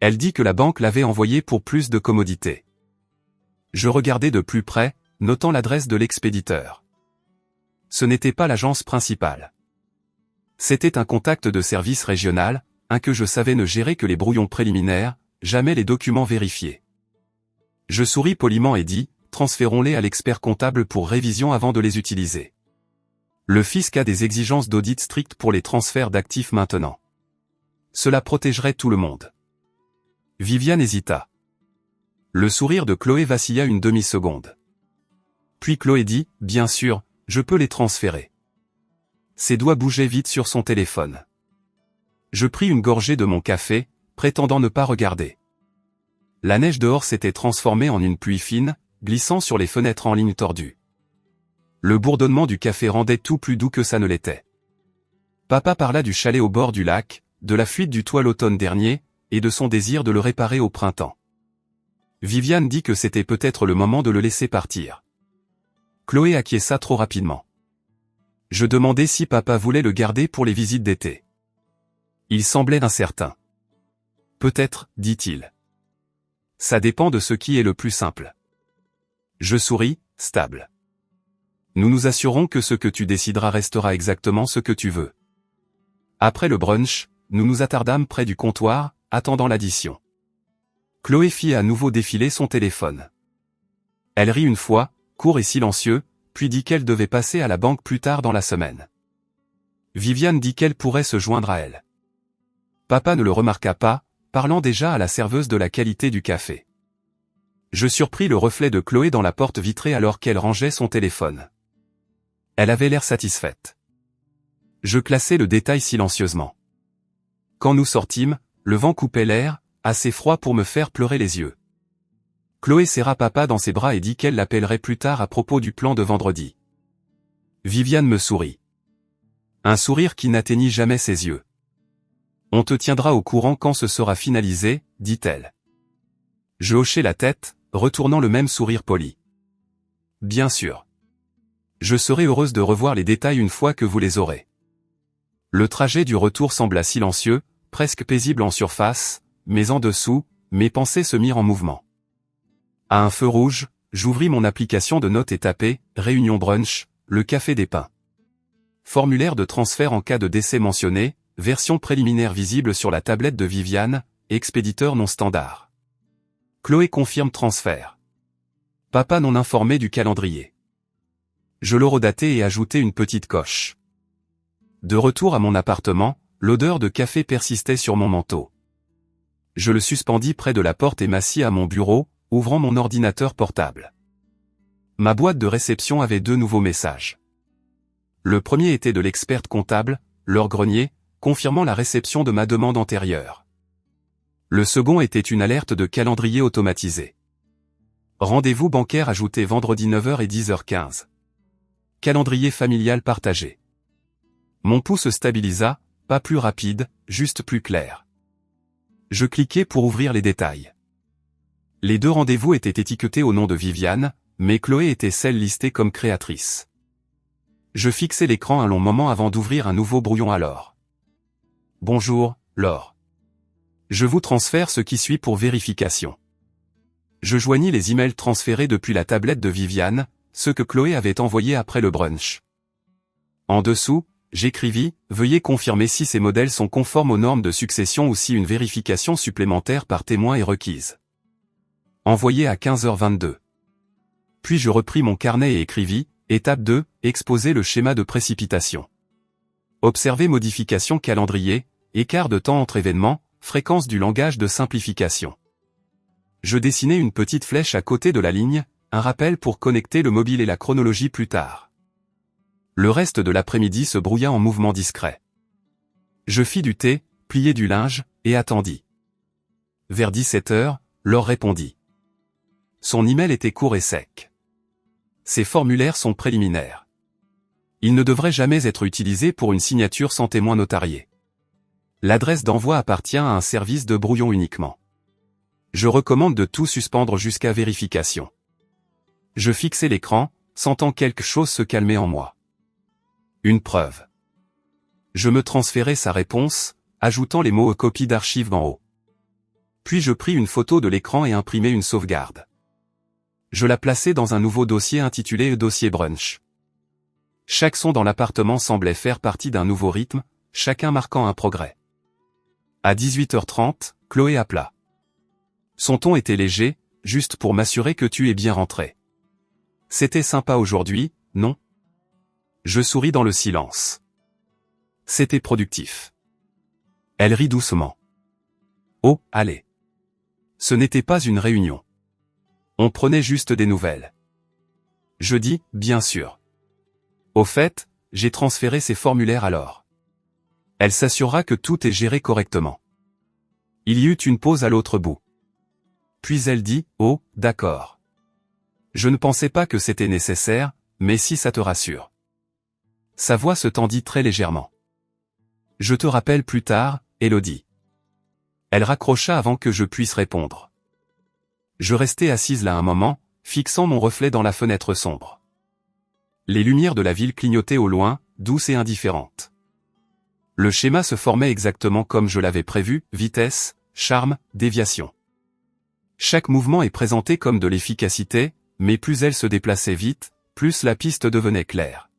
Elle dit que la banque l'avait envoyé pour plus de commodité. Je regardai de plus près, notant l'adresse de l'expéditeur. Ce n'était pas l'agence principale. C'était un contact de service régional, un que je savais ne gérer que les brouillons préliminaires, jamais les documents vérifiés. Je souris poliment et dis, transférons-les à l'expert comptable pour révision avant de les utiliser. Le fisc a des exigences d'audit strictes pour les transferts d'actifs maintenant. Cela protégerait tout le monde. Viviane hésita. Le sourire de Chloé vacilla une demi-seconde. Puis Chloé dit, bien sûr, je peux les transférer. Ses doigts bougeaient vite sur son téléphone. Je pris une gorgée de mon café, prétendant ne pas regarder. La neige dehors s'était transformée en une pluie fine, glissant sur les fenêtres en ligne tordue. Le bourdonnement du café rendait tout plus doux que ça ne l'était. Papa parla du chalet au bord du lac, de la fuite du toit l'automne dernier, et de son désir de le réparer au printemps. Viviane dit que c'était peut-être le moment de le laisser partir. Chloé acquiesça trop rapidement. Je demandai si papa voulait le garder pour les visites d'été. Il semblait incertain. Peut-être, dit-il. Ça dépend de ce qui est le plus simple. Je souris, stable. Nous nous assurons que ce que tu décideras restera exactement ce que tu veux. Après le brunch, nous nous attardâmes près du comptoir, attendant l'addition. Chloé fit à nouveau défiler son téléphone. Elle rit une fois, court et silencieux, puis dit qu'elle devait passer à la banque plus tard dans la semaine. Viviane dit qu'elle pourrait se joindre à elle. Papa ne le remarqua pas, parlant déjà à la serveuse de la qualité du café. Je surpris le reflet de Chloé dans la porte vitrée alors qu'elle rangeait son téléphone. Elle avait l'air satisfaite. Je classai le détail silencieusement. Quand nous sortîmes, le vent coupait l'air, assez froid pour me faire pleurer les yeux. Chloé serra papa dans ses bras et dit qu'elle l'appellerait plus tard à propos du plan de vendredi. Viviane me sourit. Un sourire qui n'atteignit jamais ses yeux. On te tiendra au courant quand ce sera finalisé, dit-elle. Je hochai la tête, retournant le même sourire poli. Bien sûr. Je serai heureuse de revoir les détails une fois que vous les aurez. Le trajet du retour sembla silencieux, presque paisible en surface, mais en dessous, mes pensées se mirent en mouvement. À un feu rouge, j'ouvris mon application de notes et tapai « Réunion brunch », le café des pins. Formulaire de transfert en cas de décès mentionné, version préliminaire visible sur la tablette de Viviane, expéditeur non standard. Chloé confirme transfert. Papa non informé du calendrier. Je l'horodatai et ajoutai une petite coche. De retour à mon appartement, l'odeur de café persistait sur mon manteau. Je le suspendis près de la porte et m'assis à mon bureau, ouvrant mon ordinateur portable. Ma boîte de réception avait 2 nouveaux messages. Le premier était de l'experte comptable, Laure Grenier, confirmant la réception de ma demande antérieure. Le second était une alerte de calendrier automatisé. Rendez-vous bancaire ajouté vendredi 9h et 10h15. Calendrier familial partagé. Mon pouls se stabilisa, pas plus rapide, juste plus clair. Je cliquai pour ouvrir les détails. Les 2 rendez-vous étaient étiquetés au nom de Viviane, mais Chloé était celle listée comme créatrice. Je fixai l'écran un long moment avant d'ouvrir un nouveau brouillon à Laure. Bonjour, Laure. Je vous transfère ce qui suit pour vérification. Je joignis les emails transférés depuis la tablette de Viviane, ceux que Chloé avait envoyés après le brunch. En dessous, j'écrivis « Veuillez confirmer si ces modèles sont conformes aux normes de succession ou si une vérification supplémentaire par témoin est requise. » Envoyé à 15h22. Puis je repris mon carnet et écrivis « Étape 2, exposer le schéma de précipitation. » Observer modification calendrier, écart de temps entre événements, fréquence du langage de simplification. Je dessinai une petite flèche à côté de la ligne, un rappel pour connecter le mobile et la chronologie plus tard. Le reste de l'après-midi se brouilla en mouvements discrets. Je fis du thé, pliai du linge, et attendis. Vers 17 heures, Laure répondit. Son email était court et sec. Ces formulaires sont préliminaires. Ils ne devraient jamais être utilisés pour une signature sans témoin notarié. L'adresse d'envoi appartient à un service de brouillon uniquement. Je recommande de tout suspendre jusqu'à vérification. Je fixai l'écran, sentant quelque chose se calmer en moi. Une preuve. Je me transférai sa réponse, ajoutant les mots copie d'archives en haut. Puis je pris une photo de l'écran et imprimai une sauvegarde. Je la plaçai dans un nouveau dossier intitulé dossier brunch. Chaque son dans l'appartement semblait faire partie d'un nouveau rythme, chacun marquant un progrès. À 18h30, Chloé appela. Son ton était léger, juste pour m'assurer que tu es bien rentré. C'était sympa aujourd'hui, non? Je souris dans le silence. C'était productif. Elle rit doucement. Oh, allez. Ce n'était pas une réunion. On prenait juste des nouvelles. Je dis, bien sûr. Au fait, j'ai transféré ces formulaires à Laure. Elle s'assurera que tout est géré correctement. Il y eut une pause à l'autre bout. Puis elle dit, oh, d'accord. Je ne pensais pas que c'était nécessaire, mais si ça te rassure. Sa voix se tendit très légèrement. Je te rappelle plus tard, Élodie. Elle raccrocha avant que je puisse répondre. Je restai assise là un moment, fixant mon reflet dans la fenêtre sombre. Les lumières de la ville clignotaient au loin, douces et indifférentes. Le schéma se formait exactement comme je l'avais prévu, vitesse, charme, déviation. Chaque mouvement est présenté comme de l'efficacité, mais plus elle se déplaçait vite, plus la piste devenait claire.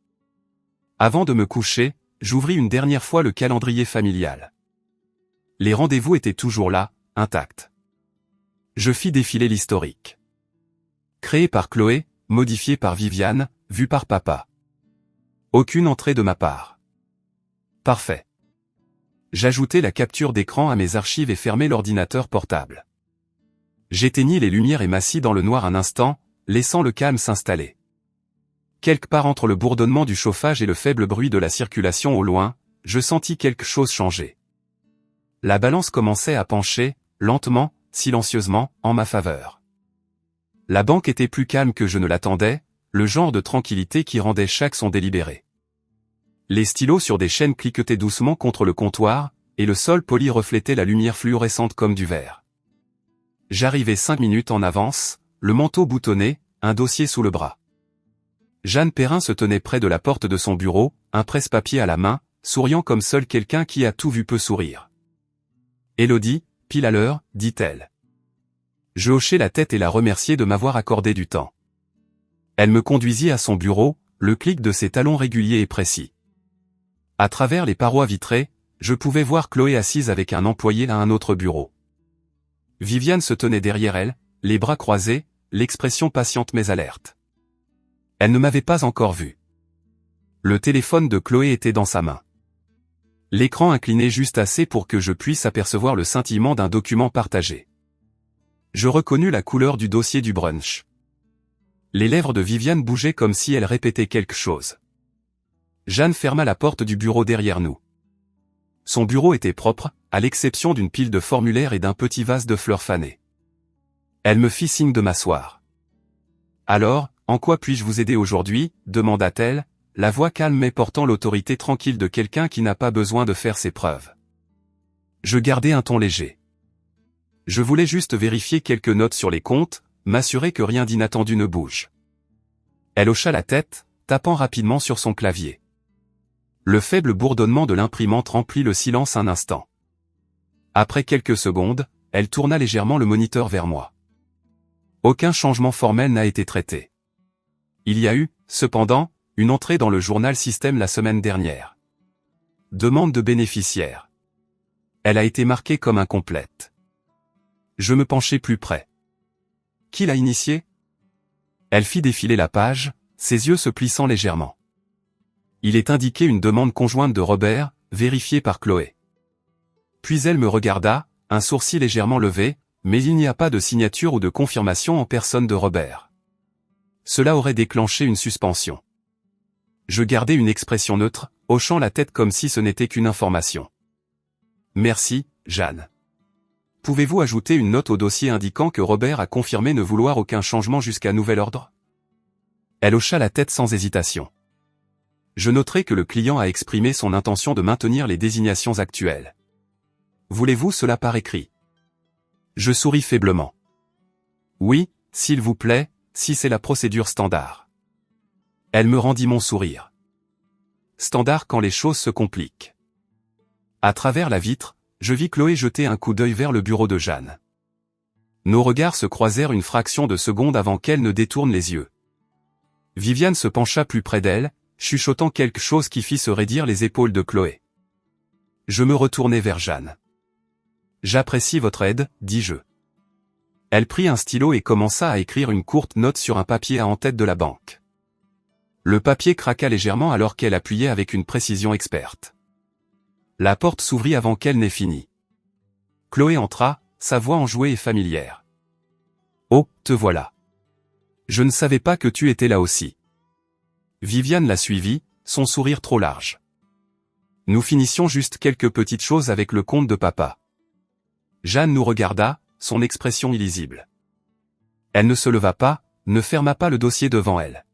Avant de me coucher, j'ouvris une dernière fois le calendrier familial. Les rendez-vous étaient toujours là, intacts. Je fis défiler l'historique. Créé par Chloé, modifié par Viviane, vu par papa. Aucune entrée de ma part. Parfait. J'ajoutai la capture d'écran à mes archives et fermai l'ordinateur portable. J'éteignis les lumières et m'assis dans le noir un instant, laissant le calme s'installer. Quelque part entre le bourdonnement du chauffage et le faible bruit de la circulation au loin, je sentis quelque chose changer. La balance commençait à pencher, lentement, silencieusement, en ma faveur. La banque était plus calme que je ne l'attendais, le genre de tranquillité qui rendait chaque son délibéré. Les stylos sur des chaînes cliquetaient doucement contre le comptoir, et le sol poli reflétait la lumière fluorescente comme du verre. J'arrivais 5 minutes en avance, le manteau boutonné, un dossier sous le bras. Jeanne Perrin se tenait près de la porte de son bureau, un presse-papier à la main, souriant comme seul quelqu'un qui a tout vu peut sourire. « Élodie, pile à l'heure, dit-elle. » Je hochai la tête et la remerciai de m'avoir accordé du temps. Elle me conduisit à son bureau, le clic de ses talons réguliers et précis. À travers les parois vitrées, je pouvais voir Chloé assise avec un employé à un autre bureau. Viviane se tenait derrière elle, les bras croisés, l'expression patiente mais alerte. Elle ne m'avait pas encore vu. Le téléphone de Chloé était dans sa main. L'écran incliné juste assez pour que je puisse apercevoir le scintillement d'un document partagé. Je reconnus la couleur du dossier du brunch. Les lèvres de Viviane bougeaient comme si elle répétait quelque chose. Jeanne ferma la porte du bureau derrière nous. Son bureau était propre, à l'exception d'une pile de formulaires et d'un petit vase de fleurs fanées. Elle me fit signe de m'asseoir. « Alors, en quoi puis-je vous aider aujourd'hui » demanda-t-elle, la voix calme mais portant l'autorité tranquille de quelqu'un qui n'a pas besoin de faire ses preuves. Je gardai un ton léger. Je voulais juste vérifier quelques notes sur les comptes, m'assurer que rien d'inattendu ne bouge. Elle hocha la tête, tapant rapidement sur son clavier. Le faible bourdonnement de l'imprimante remplit le silence un instant. Après quelques secondes, elle tourna légèrement le moniteur vers moi. Aucun changement formel n'a été traité. Il y a eu, cependant, une entrée dans le journal Système la semaine dernière. Demande de bénéficiaire. Elle a été marquée comme incomplète. Je me penchai plus près. Qui l'a initiée ? Elle fit défiler la page, ses yeux se plissant légèrement. Il est indiqué une demande conjointe de Robert, vérifiée par Chloé. Puis elle me regarda, un sourcil légèrement levé, mais il n'y a pas de signature ou de confirmation en personne de Robert. Cela aurait déclenché une suspension. Je gardai une expression neutre, hochant la tête comme si ce n'était qu'une information. Merci, Jeanne. Pouvez-vous ajouter une note au dossier indiquant que Robert a confirmé ne vouloir aucun changement jusqu'à nouvel ordre? Elle hocha la tête sans hésitation. Je noterai que le client a exprimé son intention de maintenir les désignations actuelles. Voulez-vous cela par écrit? Je souris faiblement. Oui, s'il vous plaît, si c'est la procédure standard. Elle me rendit mon sourire. Standard quand les choses se compliquent. À travers la vitre, je vis Chloé jeter un coup d'œil vers le bureau de Jeanne. Nos regards se croisèrent une fraction de seconde avant qu'elle ne détourne les yeux. Viviane se pencha plus près d'elle, chuchotant quelque chose qui fit se raidir les épaules de Chloé. Je me retournai vers Jeanne. J'apprécie votre aide, dis-je. Elle prit un stylo et commença à écrire une courte note sur un papier à en-tête de la banque. Le papier craqua légèrement alors qu'elle appuyait avec une précision experte. La porte s'ouvrit avant qu'elle n'ait fini. Chloé entra, sa voix enjouée et familière. « Oh, te voilà. Je ne savais pas que tu étais là aussi. » Viviane la suivit, son sourire trop large. Nous finissions juste quelques petites choses avec le compte de papa. Jeanne nous regarda, son expression illisible. Elle ne se leva pas, ne ferma pas le dossier devant elle.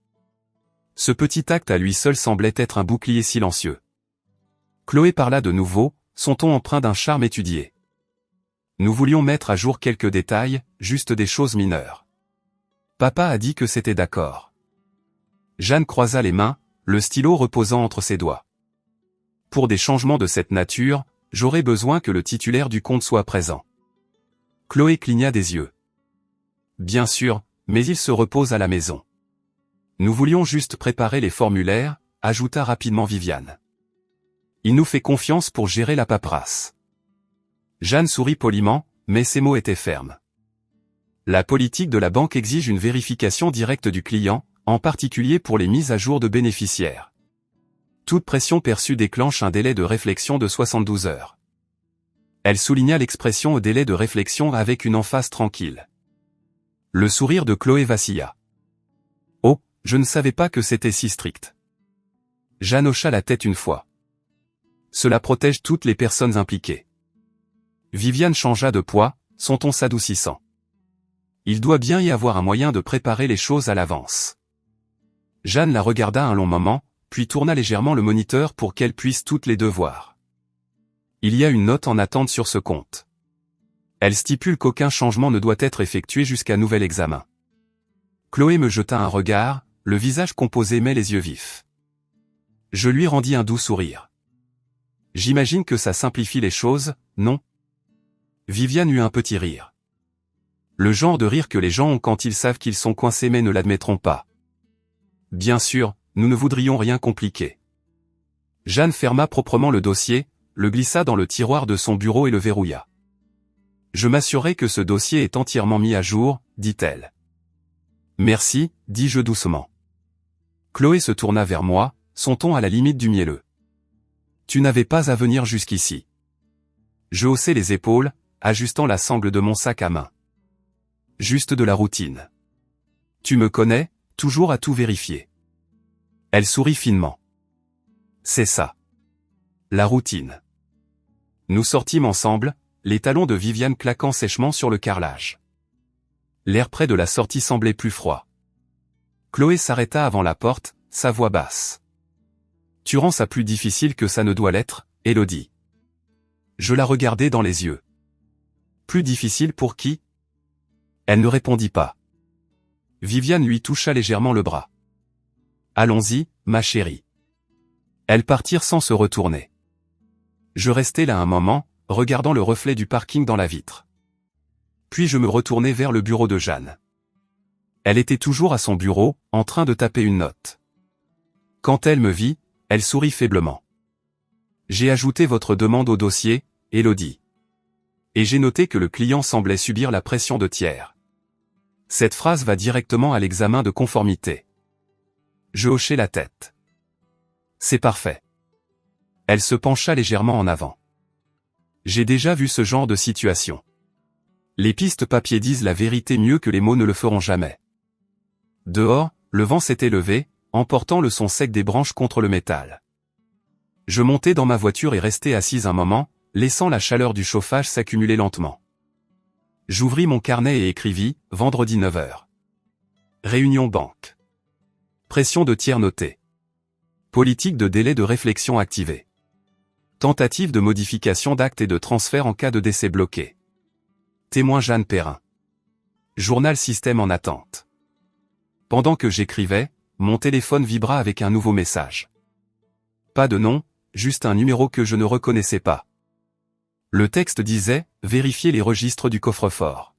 Ce petit acte à lui seul semblait être un bouclier silencieux. Chloé parla de nouveau, son ton empreint d'un charme étudié. Nous voulions mettre à jour quelques détails, juste des choses mineures. Papa a dit que c'était d'accord. Jeanne croisa les mains, le stylo reposant entre ses doigts. Pour des changements de cette nature, j'aurais besoin que le titulaire du compte soit présent. Chloé cligna des yeux. Bien sûr, mais il se repose à la maison. Nous voulions juste préparer les formulaires, ajouta rapidement Viviane. Il nous fait confiance pour gérer la paperasse. Jeanne sourit poliment, mais ses mots étaient fermes. La politique de la banque exige une vérification directe du client, en particulier pour les mises à jour de bénéficiaires. Toute pression perçue déclenche un délai de réflexion de 72 heures. Elle souligna l'expression au délai de réflexion avec une emphase tranquille. Le sourire de Chloé vacilla. Oh, je ne savais pas que c'était si strict. Jeanne hocha la tête une fois. Cela protège toutes les personnes impliquées. Viviane changea de poids, son ton s'adoucissant. Il doit bien y avoir un moyen de préparer les choses à l'avance. Jeanne la regarda un long moment, puis tourna légèrement le moniteur pour qu'elle puisse toutes les deux voir. Il y a une note en attente sur ce compte. Elle stipule qu'aucun changement ne doit être effectué jusqu'à nouvel examen. Chloé me jeta un regard, le visage composé mais les yeux vifs. Je lui rendis un doux sourire. J'imagine que ça simplifie les choses, non? Viviane eut un petit rire. Le genre de rire que les gens ont quand ils savent qu'ils sont coincés mais ne l'admettront pas. Bien sûr, nous ne voudrions rien compliquer. Jeanne ferma proprement le dossier, le glissa dans le tiroir de son bureau et le verrouilla. Je m'assurerai que ce dossier est entièrement mis à jour, dit-elle. Merci, dis-je doucement. Chloé se tourna vers moi, son ton à la limite du mielleux. Tu n'avais pas à venir jusqu'ici. Je haussai les épaules, ajustant la sangle de mon sac à main. Juste de la routine. Tu me connais, toujours à tout vérifier. Elle sourit finement. C'est ça. La routine. Nous sortîmes ensemble, les talons de Viviane claquant sèchement sur le carrelage. L'air près de la sortie semblait plus froid. Chloé s'arrêta avant la porte, sa voix basse. Tu rends ça plus difficile que ça ne doit l'être, Élodie. Je la regardai dans les yeux. Plus difficile pour qui? Elle ne répondit pas. Viviane lui toucha légèrement le bras. Allons-y, ma chérie. Elles partirent sans se retourner. Je restai là un moment, regardant le reflet du parking dans la vitre. Puis je me retournai vers le bureau de Jeanne. Elle était toujours à son bureau, en train de taper une note. Quand elle me vit, elle sourit faiblement. J'ai ajouté votre demande au dossier, Élodie. Et j'ai noté que le client semblait subir la pression de tiers. Cette phrase va directement à l'examen de conformité. Je hochai la tête. C'est parfait. Elle se pencha légèrement en avant. J'ai déjà vu ce genre de situation. Les pistes papier disent la vérité mieux que les mots ne le feront jamais. Dehors, le vent s'était levé, emportant le son sec des branches contre le métal. Je montai dans ma voiture et restai assise un moment, laissant la chaleur du chauffage s'accumuler lentement. J'ouvris mon carnet et écrivis, vendredi 9h. Réunion banque. Pression de tiers notée. Politique de délai de réflexion activée. Tentative de modification d'acte et de transfert en cas de décès bloqué. Témoin Jeanne Perrin. Journal système en attente. Pendant que j'écrivais, mon téléphone vibra avec un nouveau message. Pas de nom, juste un numéro que je ne reconnaissais pas. Le texte disait « Vérifiez les registres du coffre-fort ».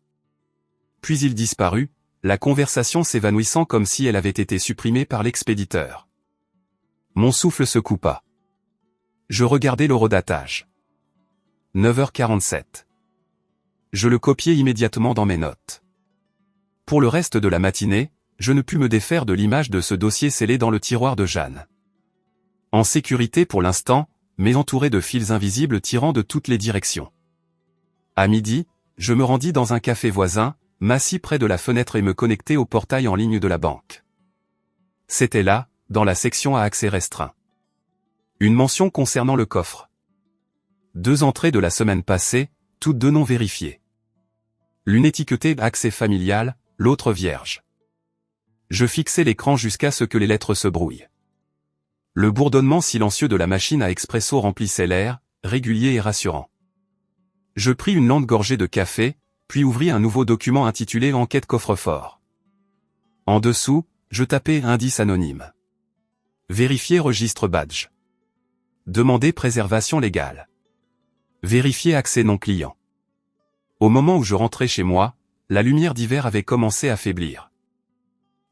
Puis il disparut, la conversation s'évanouissant comme si elle avait été supprimée par l'expéditeur. Mon souffle se coupa. Je regardai l'horodatage. 9h47. Je le copiai immédiatement dans mes notes. Pour le reste de la matinée, je ne pus me défaire de l'image de ce dossier scellé dans le tiroir de Jeanne. En sécurité pour l'instant, mais entouré de fils invisibles tirant de toutes les directions. À midi, je me rendis dans un café voisin, m'assis près de la fenêtre et me connectai au portail en ligne de la banque. C'était là, dans la section à accès restreint. Une mention concernant le coffre. 2 entrées de la semaine passée, toutes 2 non vérifiées. L'une étiquetée accès familial, l'autre vierge. Je fixai l'écran jusqu'à ce que les lettres se brouillent. Le bourdonnement silencieux de la machine à expresso remplissait l'air, régulier et rassurant. Je pris une lente gorgée de café, puis ouvris un nouveau document intitulé Enquête coffre-fort. En dessous, je tapais indice anonyme. Vérifier registre badge. Demander préservation légale. Vérifier accès non client. Au moment où je rentrais chez moi, la lumière d'hiver avait commencé à faiblir.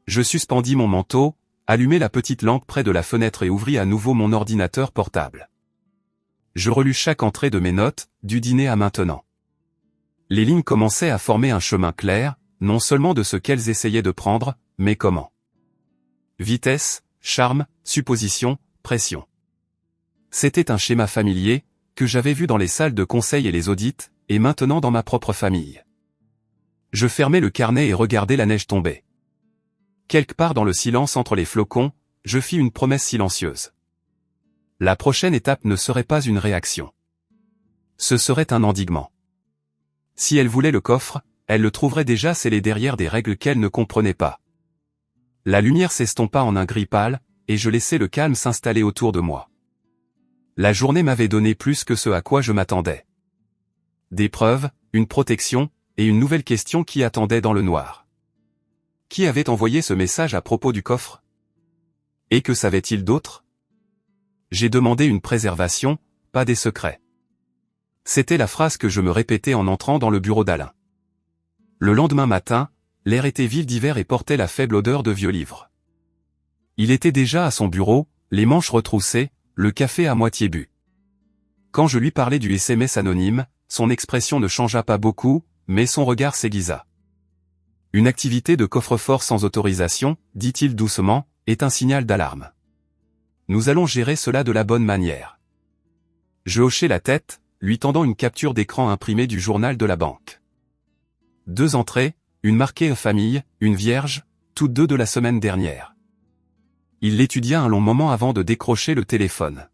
Je suspendis mon manteau, allumai la petite lampe près de la fenêtre et ouvris à nouveau mon ordinateur portable. Je relus chaque entrée de mes notes, du dîner à maintenant. Les lignes commençaient à former un chemin clair, non seulement de ce qu'elles essayaient de prendre, mais comment. Vitesse, charme, supposition, pression. C'était un schéma familier, que j'avais vu dans les salles de conseil et les audits, et maintenant dans ma propre famille. Je fermai le carnet et regardai la neige tomber. Quelque part dans le silence entre les flocons, je fis une promesse silencieuse. La prochaine étape ne serait pas une réaction. Ce serait un endiguement. Si elle voulait le coffre, elle le trouverait déjà scellé derrière des règles qu'elle ne comprenait pas. La lumière s'estompa en un gris pâle, et je laissai le calme s'installer autour de moi. La journée m'avait donné plus que ce à quoi je m'attendais. Des preuves, une protection, et une nouvelle question qui attendait dans le noir. Qui avait envoyé ce message à propos du coffre? Et que savait-il d'autre? J'ai demandé une préservation, pas des secrets. C'était la phrase que je me répétais en entrant dans le bureau d'Alain. Le lendemain matin, l'air était vif d'hiver et portait la faible odeur de vieux livres. Il était déjà à son bureau, les manches retroussées, le café à moitié bu. Quand je lui parlais du SMS anonyme, son expression ne changea pas beaucoup, mais son regard s'aiguisa. Une activité de coffre-fort sans autorisation, dit-il doucement, est un signal d'alarme. Nous allons gérer cela de la bonne manière. Je hochai la tête, lui tendant une capture d'écran imprimée du journal de la banque. 2 entrées, une marquée famille, une vierge, toutes 2 de la semaine dernière. Il l'étudia un long moment avant de décrocher le téléphone.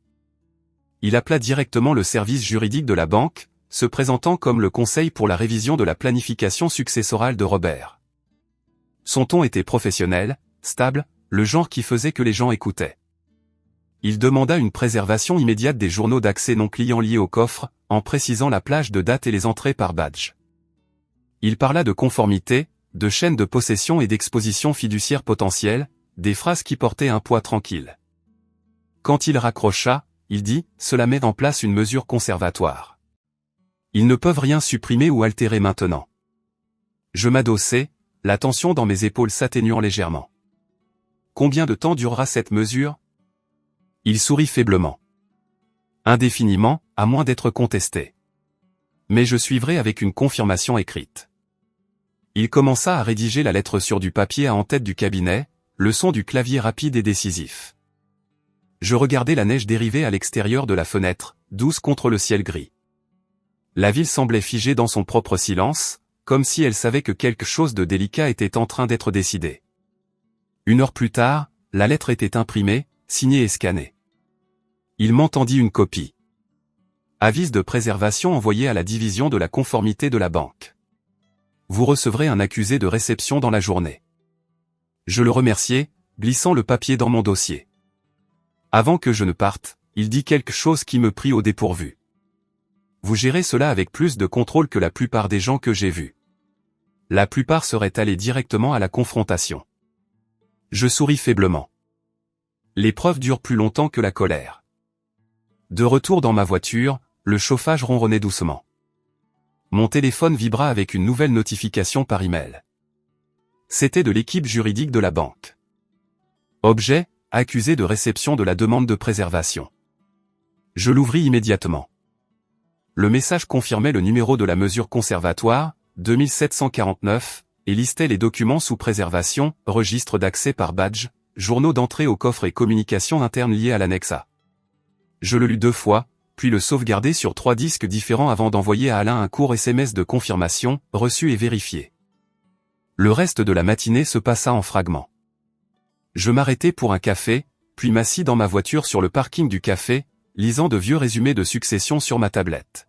Il appela directement le service juridique de la banque, se présentant comme le conseil pour la révision de la planification successorale de Robert. Son ton était professionnel, stable, le genre qui faisait que les gens écoutaient. Il demanda une préservation immédiate des journaux d'accès non clients liés au coffre, en précisant la plage de date et les entrées par badge. Il parla de conformité, de chaîne de possession et d'exposition fiduciaire potentielle, des phrases qui portaient un poids tranquille. Quand il raccrocha, il dit « Cela met en place une mesure conservatoire. Ils ne peuvent rien supprimer ou altérer maintenant. » Je m'adossai, la tension dans mes épaules s'atténuant légèrement. Combien de temps durera cette mesure? Il sourit faiblement. Indéfiniment, à moins d'être contesté. Mais je suivrai avec une confirmation écrite. Il commença à rédiger la lettre sur du papier à en tête du cabinet, le son du clavier rapide et décisif. Je regardais la neige dériver à l'extérieur de la fenêtre, douce contre le ciel gris. La ville semblait figée dans son propre silence, comme si elle savait que quelque chose de délicat était en train d'être décidé. 1 heure plus tard, la lettre était imprimée, signée et scannée. Il m'entendit une copie. Avis de préservation envoyé à la division de la conformité de la banque. Vous recevrez un accusé de réception dans la journée. Je le remerciai, glissant le papier dans mon dossier. Avant que je ne parte, il dit quelque chose qui me prit au dépourvu. Vous gérez cela avec plus de contrôle que la plupart des gens que j'ai vus. La plupart seraient allés directement à la confrontation. Je souris faiblement. L'épreuve dure plus longtemps que la colère. De retour dans ma voiture, le chauffage ronronnait doucement. Mon téléphone vibra avec une nouvelle notification par email. C'était de l'équipe juridique de la banque. Objet, accusé de réception de la demande de préservation. Je l'ouvris immédiatement. Le message confirmait le numéro de la mesure conservatoire, 2749, et listait les documents sous préservation, registre d'accès par badge, journaux d'entrée au coffre et communications internes liées à l'annexe A. Je le lus 2 fois, puis le sauvegardai sur 3 disques différents avant d'envoyer à Alain un court SMS de confirmation, reçu et vérifié. Le reste de la matinée se passa en fragments. Je m'arrêtai pour un café, puis m'assis dans ma voiture sur le parking du café, lisant de vieux résumés de succession sur ma tablette.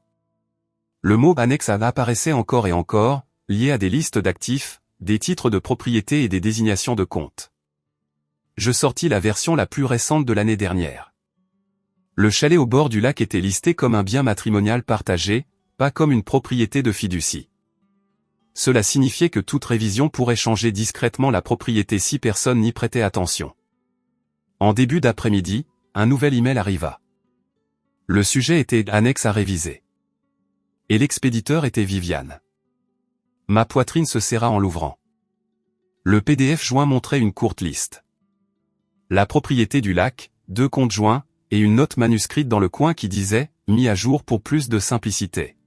Le mot annexe A apparaissait encore et encore, lié à des listes d'actifs, des titres de propriété et des désignations de comptes. Je sortis la version la plus récente de l'année dernière. Le chalet au bord du lac était listé comme un bien matrimonial partagé, pas comme une propriété de fiducie. Cela signifiait que toute révision pourrait changer discrètement la propriété si personne n'y prêtait attention. En début d'après-midi, un nouvel email arriva. Le sujet était annexe à réviser. Et l'expéditeur était Viviane. Ma poitrine se serra en l'ouvrant. Le PDF joint montrait une courte liste. La propriété du lac, 2 comptes joints, et une note manuscrite dans le coin qui disait « mis à jour pour plus de simplicité ».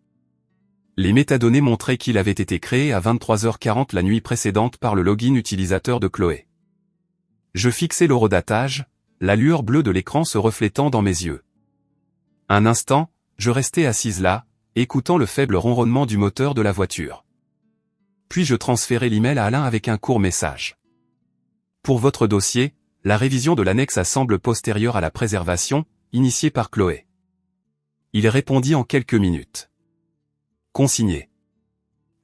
Les métadonnées montraient qu'il avait été créé à 23h40 la nuit précédente par le login utilisateur de Chloé. Je fixai l'horodatage, la lueur bleue de l'écran se reflétant dans mes yeux. Un instant, je restai assise là, écoutant le faible ronronnement du moteur de la voiture. Puis je transférai l'email à Alain avec un court message. Pour votre dossier, la révision de l'annexe A semble postérieure à la préservation, initiée par Chloé. Il répondit en quelques minutes. Consigné.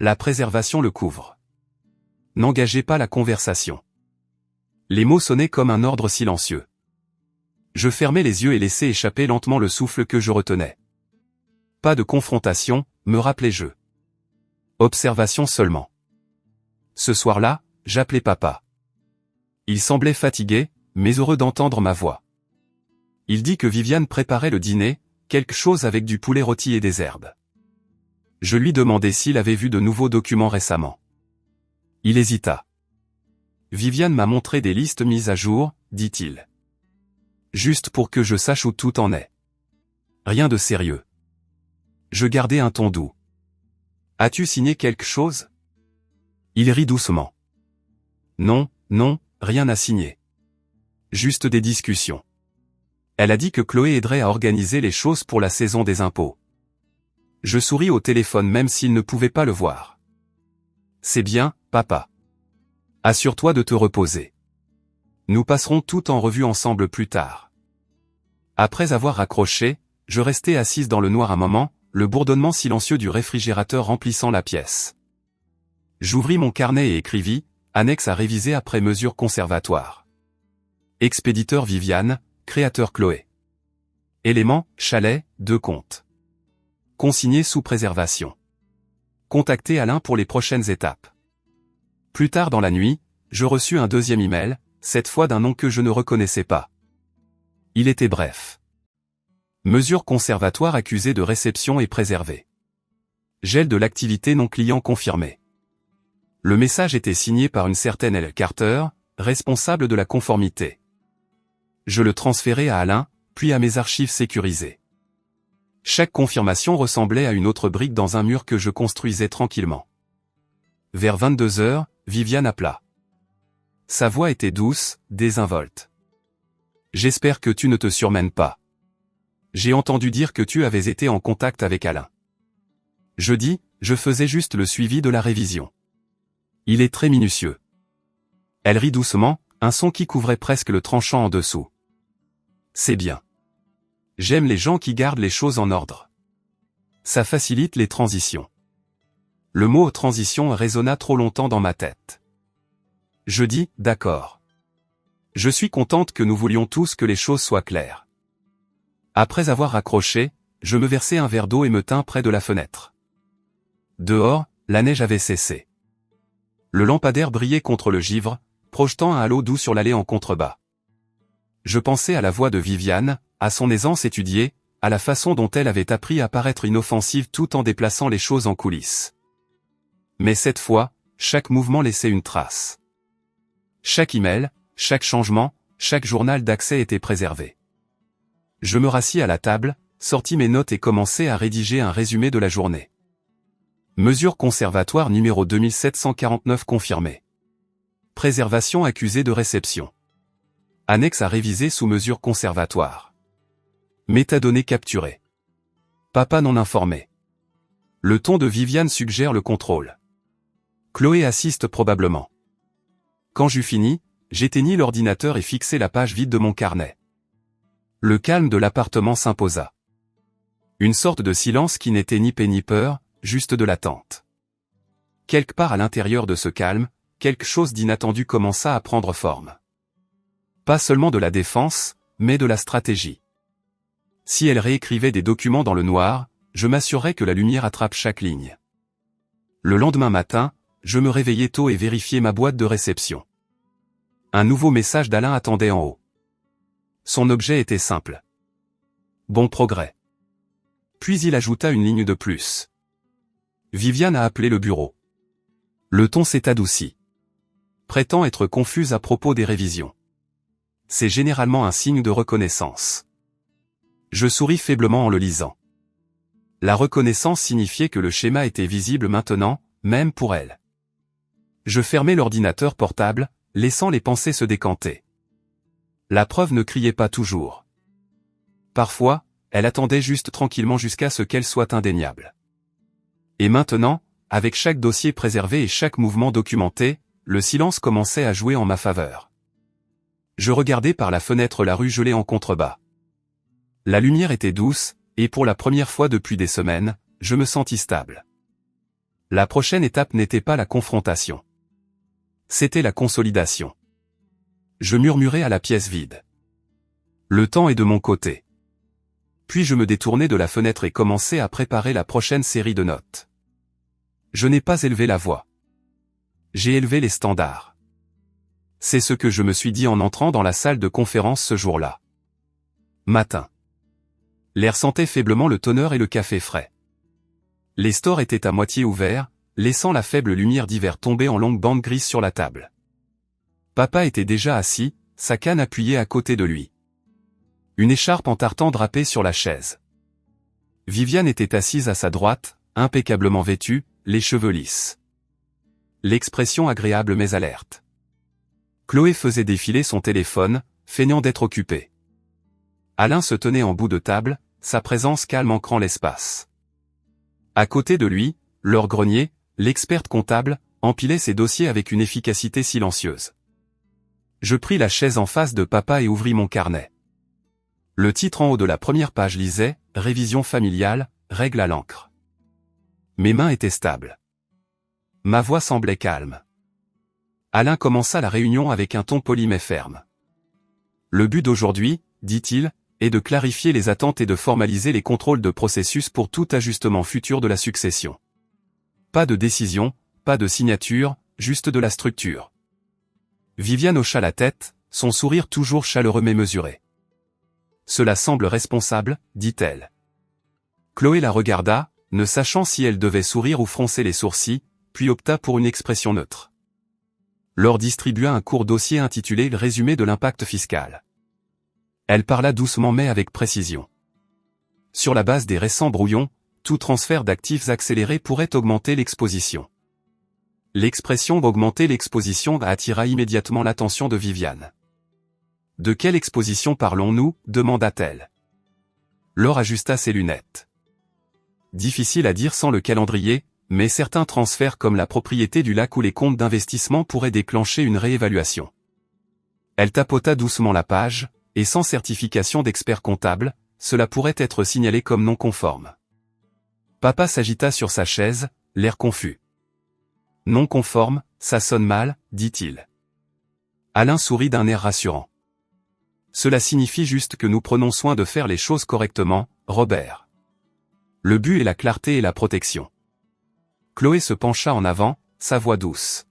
La préservation le couvre. N'engagez pas la conversation. Les mots sonnaient comme un ordre silencieux. Je fermai les yeux et laissai échapper lentement le souffle que je retenais. Pas de confrontation, me rappelai-je. Observation seulement. Ce soir-là, j'appelai papa. Il semblait fatigué, mais heureux d'entendre ma voix. Il dit que Viviane préparait le dîner, quelque chose avec du poulet rôti et des herbes. Je lui demandai s'il avait vu de nouveaux documents récemment. Il hésita. Viviane m'a montré des listes mises à jour, dit-il. Juste pour que je sache où tout en est. Rien de sérieux. Je gardai un ton doux. As-tu signé quelque chose? Il rit doucement. Non, rien à signer. Juste des discussions. Elle a dit que Chloé aiderait à organiser les choses pour la saison des impôts. Je souris au téléphone même s'il ne pouvait pas le voir. C'est bien, papa. Assure-toi de te reposer. Nous passerons tout en revue ensemble plus tard. Après avoir raccroché, je restai assise dans le noir un moment, le bourdonnement silencieux du réfrigérateur remplissant la pièce. J'ouvris mon carnet et écrivis, annexe à réviser après mesure conservatoire. Expéditeur Viviane, créateur Chloé. Élément, chalet, 2 comptes. Consigné sous préservation. Contactez Alain pour les prochaines étapes. Plus tard dans la nuit, je reçus un deuxième email, cette fois d'un nom que je ne reconnaissais pas. Il était bref. Mesure conservatoire accusée de réception et préservée. Gel de l'activité non client confirmé. Le message était signé par une certaine L. Carter, responsable de la conformité. Je le transférai à Alain, puis à mes archives sécurisées. Chaque confirmation ressemblait à une autre brique dans un mur que je construisais tranquillement. Vers 22h, Viviane appela. Sa voix était douce, désinvolte. J'espère que tu ne te surmènes pas. J'ai entendu dire que tu avais été en contact avec Alain. Je dis, je faisais juste le suivi de la révision. Il est très minutieux. Elle rit doucement, Un son qui couvrait presque le tranchant en dessous. C'est bien. J'aime les gens qui gardent les choses en ordre. Ça facilite les transitions. Le mot transition résonna trop longtemps dans ma tête. Je dis, d'accord. Je suis contente que nous voulions tous que les choses soient claires. Après avoir raccroché, je me versai un verre d'eau et me tins près de la fenêtre. Dehors, la neige avait cessé. Le lampadaire brillait contre le givre, projetant un halo doux sur l'allée en contrebas. Je pensais à la voix de Viviane, à son aisance étudiée, à la façon dont elle avait appris à paraître inoffensive tout en déplaçant les choses en coulisses. Mais cette fois, chaque mouvement laissait une trace. Chaque email, chaque changement, chaque journal d'accès était préservé. Je me rassis à la table, sortis mes notes et commençai à rédiger un résumé de la journée. Mesure conservatoire numéro 2749 confirmée. Préservation accusée de réception. Annexe à réviser sous mesure conservatoire. Métadonnées capturées. Papa non informé. Le ton de Viviane suggère le contrôle. Chloé assiste probablement. Quand j'eus fini, j'éteignis l'ordinateur et fixai la page vide de mon carnet. Le calme de l'appartement s'imposa. Une sorte de silence qui n'était ni paix ni peur, juste de l'attente. Quelque part à l'intérieur de ce calme, quelque chose d'inattendu commença à prendre forme. Pas seulement de la défense, mais de la stratégie. Si elle réécrivait des documents dans le noir, je m'assurerais que la lumière attrape chaque ligne. Le lendemain matin, je me réveillai tôt et vérifiai ma boîte de réception. Un nouveau message d'Alain attendait en haut. Son objet était simple. Bon progrès. Puis il ajouta une ligne de plus. Viviane a appelé le bureau. Le ton s'est adouci. Prétend être confuse à propos des révisions. C'est généralement un signe de reconnaissance. Je souris faiblement en le lisant. La reconnaissance signifiait que le schéma était visible maintenant, même pour elle. Je fermai l'ordinateur portable, laissant les pensées se décanter. La preuve ne criait pas toujours. Parfois, elle attendait juste tranquillement jusqu'à ce qu'elle soit indéniable. Et maintenant, avec chaque dossier préservé et chaque mouvement documenté, le silence commençait à jouer en ma faveur. Je regardais par la fenêtre la rue gelée en contrebas. La lumière était douce, et pour la première fois depuis des semaines, je me sentis stable. La prochaine étape n'était pas la confrontation. C'était la consolidation. Je murmurai à la pièce vide. Le temps est de mon côté. Puis je me détournai de la fenêtre et commençai à préparer la prochaine série de notes. Je n'ai pas élevé la voix. J'ai élevé les standards. C'est ce que je me suis dit en entrant dans la salle de conférence ce jour-là. Matin. L'air sentait faiblement le tonneur et le café frais. Les stores étaient à moitié ouverts, laissant la faible lumière d'hiver tomber en longues bandes grises sur la table. Papa était déjà assis, sa canne appuyée à côté de lui. Une écharpe en tartan drapée sur la chaise. Viviane était assise à sa droite, impeccablement vêtue, les cheveux lisses. L'expression agréable mais alerte. Chloé faisait défiler son téléphone, feignant d'être occupée. Alain se tenait en bout de table, sa présence calme ancrant l'espace. À côté de lui, Laure Grenier, l'experte comptable, empilait ses dossiers avec une efficacité silencieuse. Je pris la chaise en face de papa et ouvris mon carnet. Le titre en haut de la première page lisait « Révision familiale, règle à l'encre ». Mes mains étaient stables. Ma voix semblait calme. Alain commença la réunion avec un ton poli mais ferme. Le but d'aujourd'hui, dit-il, est de clarifier les attentes et de formaliser les contrôles de processus pour tout ajustement futur de la succession. Pas de décision, pas de signature, juste de la structure. Viviane hocha la tête, son sourire toujours chaleureux mais mesuré. Cela semble responsable, dit-elle. Chloé la regarda, ne sachant si elle devait sourire ou froncer les sourcils, puis opta pour une expression neutre. Laure distribua un court dossier intitulé « Le résumé de l'impact fiscal ». Elle parla doucement mais avec précision. Sur la base des récents brouillons, tout transfert d'actifs accéléré pourrait augmenter l'exposition. L'expression « augmenter l'exposition » attira immédiatement l'attention de Viviane. « De quelle exposition parlons-nous » demanda-t-elle. Laure ajusta ses lunettes. Difficile à dire sans le calendrier, mais certains transferts comme la propriété du lac ou les comptes d'investissement pourraient déclencher une réévaluation. Elle tapota doucement la page, et sans certification d'expert comptable, cela pourrait être signalé comme non conforme. Papa s'agita sur sa chaise, l'air confus. Non conforme, ça sonne mal, dit-il. Alain sourit d'un air rassurant. Cela signifie juste que nous prenons soin de faire les choses correctement, Robert. Le but est la clarté et la protection. Chloé se pencha en avant, sa voix douce.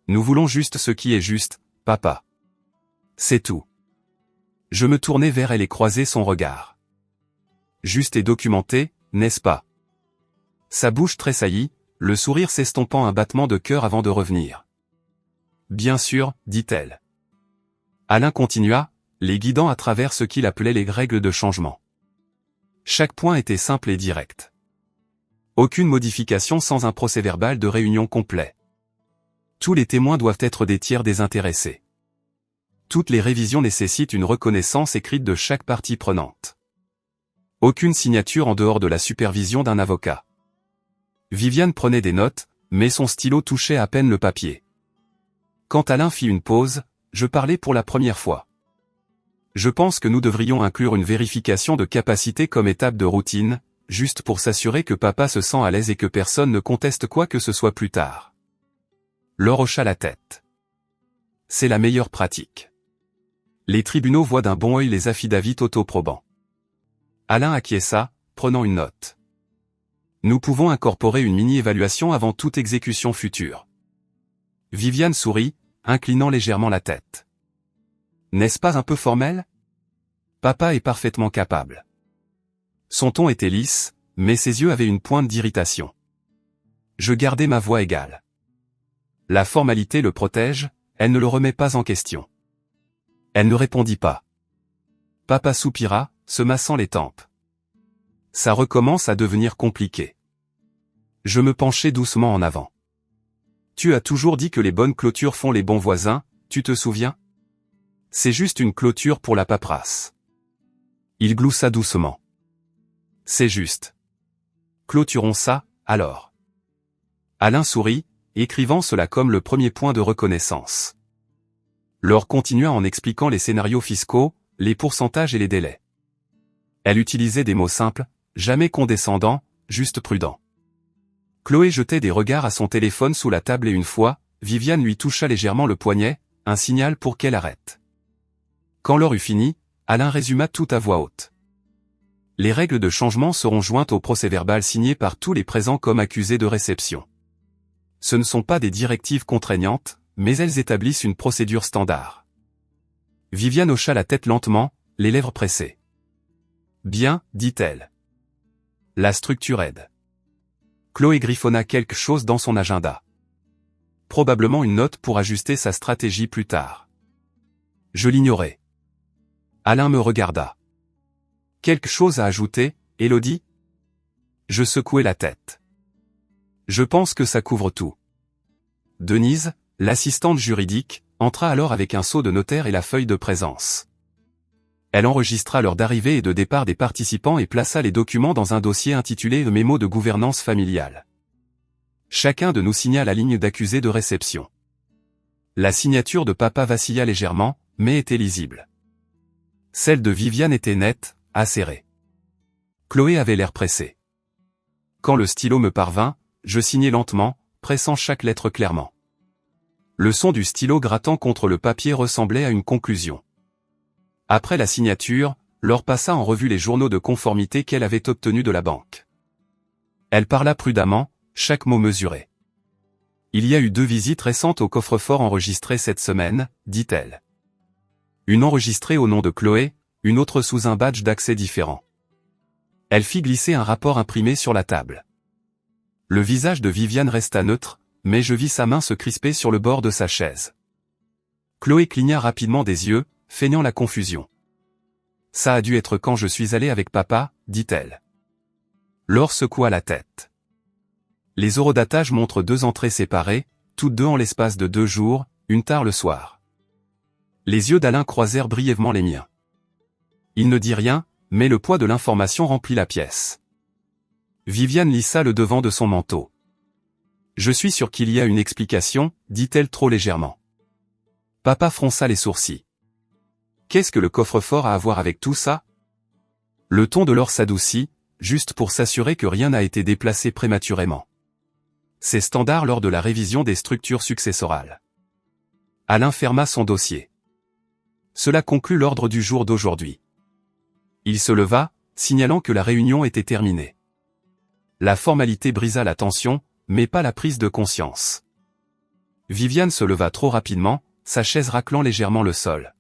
Nous voulons juste ce qui est juste, papa. C'est tout. Je me tournai vers elle et croisai son regard. Juste et documenté, n'est-ce pas? Sa bouche tressaillit, le sourire s'estompant un battement de cœur avant de revenir. Bien sûr, dit-elle. Alain continua, les guidant à travers ce qu'il appelait les règles de changement. Chaque point était simple et direct. Aucune modification sans un procès-verbal de réunion complet. Tous les témoins doivent être des tiers désintéressés. Toutes les révisions nécessitent une reconnaissance écrite de chaque partie prenante. Aucune signature en dehors de la supervision d'un avocat. Viviane prenait des notes, mais son stylo touchait à peine le papier. Quand Alain fit une pause, je parlais pour la première fois. Je pense que nous devrions inclure une vérification de capacité comme étape de routine, juste pour s'assurer que papa se sent à l'aise et que personne ne conteste quoi que ce soit plus tard. Laure hocha la tête. C'est la meilleure pratique. Les tribunaux voient d'un bon œil les affidavits autoprobants. Alain acquiesça, prenant une note. Nous pouvons incorporer une mini-évaluation avant toute exécution future. Viviane sourit, inclinant légèrement la tête. N'est-ce pas un peu formel? Papa est parfaitement capable. Son ton était lisse, mais ses yeux avaient une pointe d'irritation. Je gardai ma voix égale. La formalité le protège, elle ne le remet pas en question. Elle ne répondit pas. Papa soupira, se massant les tempes. Ça recommence à devenir compliqué. Je me penchai doucement en avant. Tu as toujours dit que les bonnes clôtures font les bons voisins, tu te souviens? C'est juste une clôture pour la paperasse. Il gloussa doucement. C'est juste. Clôturons ça, alors. Alain sourit, écrivant cela comme le premier point de reconnaissance. Laure continua en expliquant les scénarios fiscaux, les pourcentages et les délais. Elle utilisait des mots simples, jamais condescendants, juste prudents. Chloé jetait des regards à son téléphone sous la table et une fois, Viviane lui toucha légèrement le poignet, un signal pour qu'elle arrête. Quand Laure eut fini, Alain résuma tout à voix haute. Les règles de changement seront jointes au procès-verbal signé par tous les présents comme accusés de réception. Ce ne sont pas des directives contraignantes, mais elles établissent une procédure standard. Viviane hocha la tête lentement, les lèvres pressées. Bien, dit-elle. La structure aide. Chloé griffonna quelque chose dans son agenda. Probablement une note pour ajuster sa stratégie plus tard. Je l'ignorais. Alain me regarda. Quelque chose à ajouter, Élodie? Je secouai la tête. Je pense que ça couvre tout. Denise, l'assistante juridique, entra alors avec un sceau de notaire et la feuille de présence. Elle enregistra l'heure d'arrivée et de départ des participants et plaça les documents dans un dossier intitulé « Mémo de gouvernance familiale ». Chacun de nous signa la ligne d'accusé de réception. La signature de papa vacilla légèrement, mais était lisible. Celle de Viviane était nette, acérée. Chloé avait l'air pressée. Quand le stylo me parvint, je signai lentement, pressant chaque lettre clairement. Le son du stylo grattant contre le papier ressemblait à une conclusion. Après la signature, Laure passa en revue les journaux de conformité qu'elle avait obtenus de la banque. Elle parla prudemment, chaque mot mesuré. Il y a eu 2 visites récentes au coffre-fort enregistrées cette semaine, dit-elle. Une enregistrée au nom de Chloé, une autre sous un badge d'accès différent. Elle fit glisser un rapport imprimé sur la table. Le visage de Viviane resta neutre, mais je vis sa main se crisper sur le bord de sa chaise. Chloé cligna rapidement des yeux, feignant la confusion. Ça a dû être quand je suis allée avec papa, dit-elle. Laure secoua la tête. Les eurodatages montrent 2 entrées séparées, toutes 2 en l'espace de 2 jours, une tard le soir. Les yeux d'Alain croisèrent brièvement les miens. Il ne dit rien, mais le poids de l'information remplit la pièce. Viviane lissa le devant de son manteau. Je suis sûr qu'il y a une explication, dit-elle trop légèrement. Papa fronça les sourcils. Qu'est-ce que le coffre-fort a à voir avec tout ça? Le ton de Laure s'adoucit, juste pour s'assurer que rien n'a été déplacé prématurément. C'est standard lors de la révision des structures successorales. Alain ferma son dossier. Cela conclut l'ordre du jour d'aujourd'hui. Il se leva, signalant que la réunion était terminée. La formalité brisa la tension, mais pas la prise de conscience. Viviane se leva trop rapidement, sa chaise raclant légèrement le sol.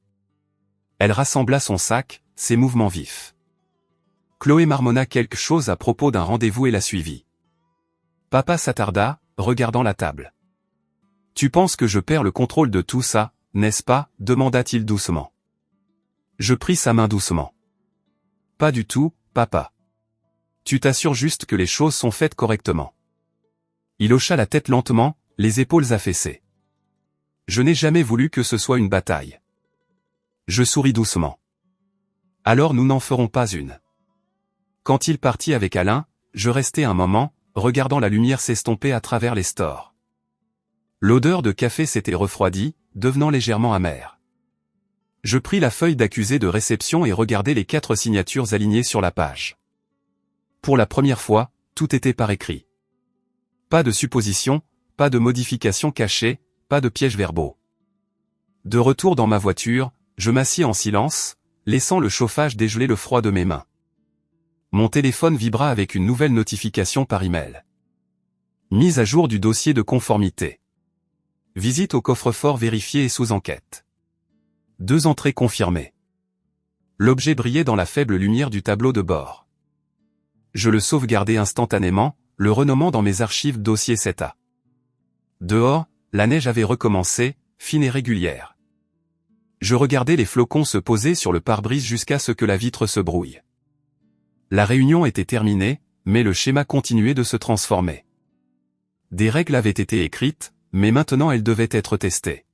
Elle rassembla son sac, ses mouvements vifs. Chloé marmonna quelque chose à propos d'un rendez-vous et la suivit. Papa s'attarda, regardant la table. « Tu penses que je perds le contrôle de tout ça, n'est-ce pas ?» demanda-t-il doucement. Je pris sa main doucement. « Pas du tout, papa. Tu t'assures juste que les choses sont faites correctement. » Il hocha la tête lentement, les épaules affaissées. « Je n'ai jamais voulu que ce soit une bataille. » Je souris doucement. « Alors nous n'en ferons pas une. » Quand il partit avec Alain, je restai un moment, regardant la lumière s'estomper à travers les stores. L'odeur de café s'était refroidie, devenant légèrement amère. Je pris la feuille d'accusé de réception et regardai les 4 signatures alignées sur la page. Pour la première fois, tout était par écrit. Pas de suppositions, pas de modifications cachées, pas de pièges verbaux. De retour dans ma voiture, je m'assis en silence, laissant le chauffage dégeler le froid de mes mains. Mon téléphone vibra avec une nouvelle notification par email. Mise à jour du dossier de conformité. Visite au coffre-fort vérifié et sous enquête. 2 entrées confirmées. L'objet brillait dans la faible lumière du tableau de bord. Je le sauvegardai instantanément, le renommant dans mes archives dossier 7A. Dehors, la neige avait recommencé, fine et régulière. Je regardais les flocons se poser sur le pare-brise jusqu'à ce que la vitre se brouille. La réunion était terminée, mais le schéma continuait de se transformer. Des règles avaient été écrites, mais maintenant elles devaient être testées.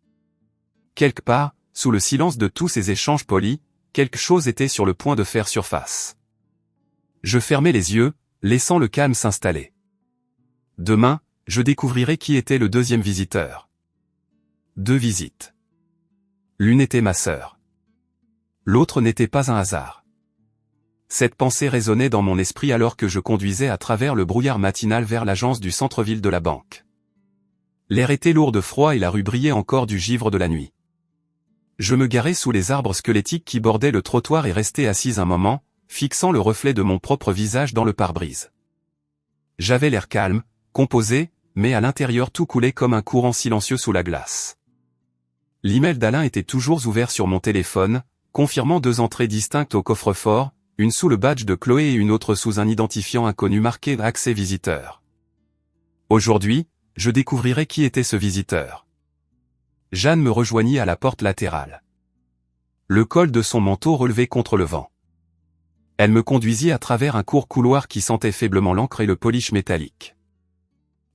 Quelque part, sous le silence de tous ces échanges polis, quelque chose était sur le point de faire surface. Je fermai les yeux, laissant le calme s'installer. Demain, je découvrirai qui était le 2e visiteur. 2 visites. L'une était ma sœur. L'autre n'était pas un hasard. Cette pensée résonnait dans mon esprit alors que je conduisais à travers le brouillard matinal vers l'agence du centre-ville de la banque. L'air était lourd de froid et la rue brillait encore du givre de la nuit. Je me garai sous les arbres squelettiques qui bordaient le trottoir et restai assise un moment, fixant le reflet de mon propre visage dans le pare-brise. J'avais l'air calme, composé, mais à l'intérieur tout coulait comme un courant silencieux sous la glace. L'email d'Alain était toujours ouvert sur mon téléphone, confirmant 2 entrées distinctes au coffre-fort, une sous le badge de Chloé et une autre sous un identifiant inconnu marqué « Accès visiteur ». Aujourd'hui, je découvrirai qui était ce visiteur. Jeanne me rejoignit à la porte latérale. Le col de son manteau relevait contre le vent. Elle me conduisit à travers un court couloir qui sentait faiblement l'encre et le polish métallique.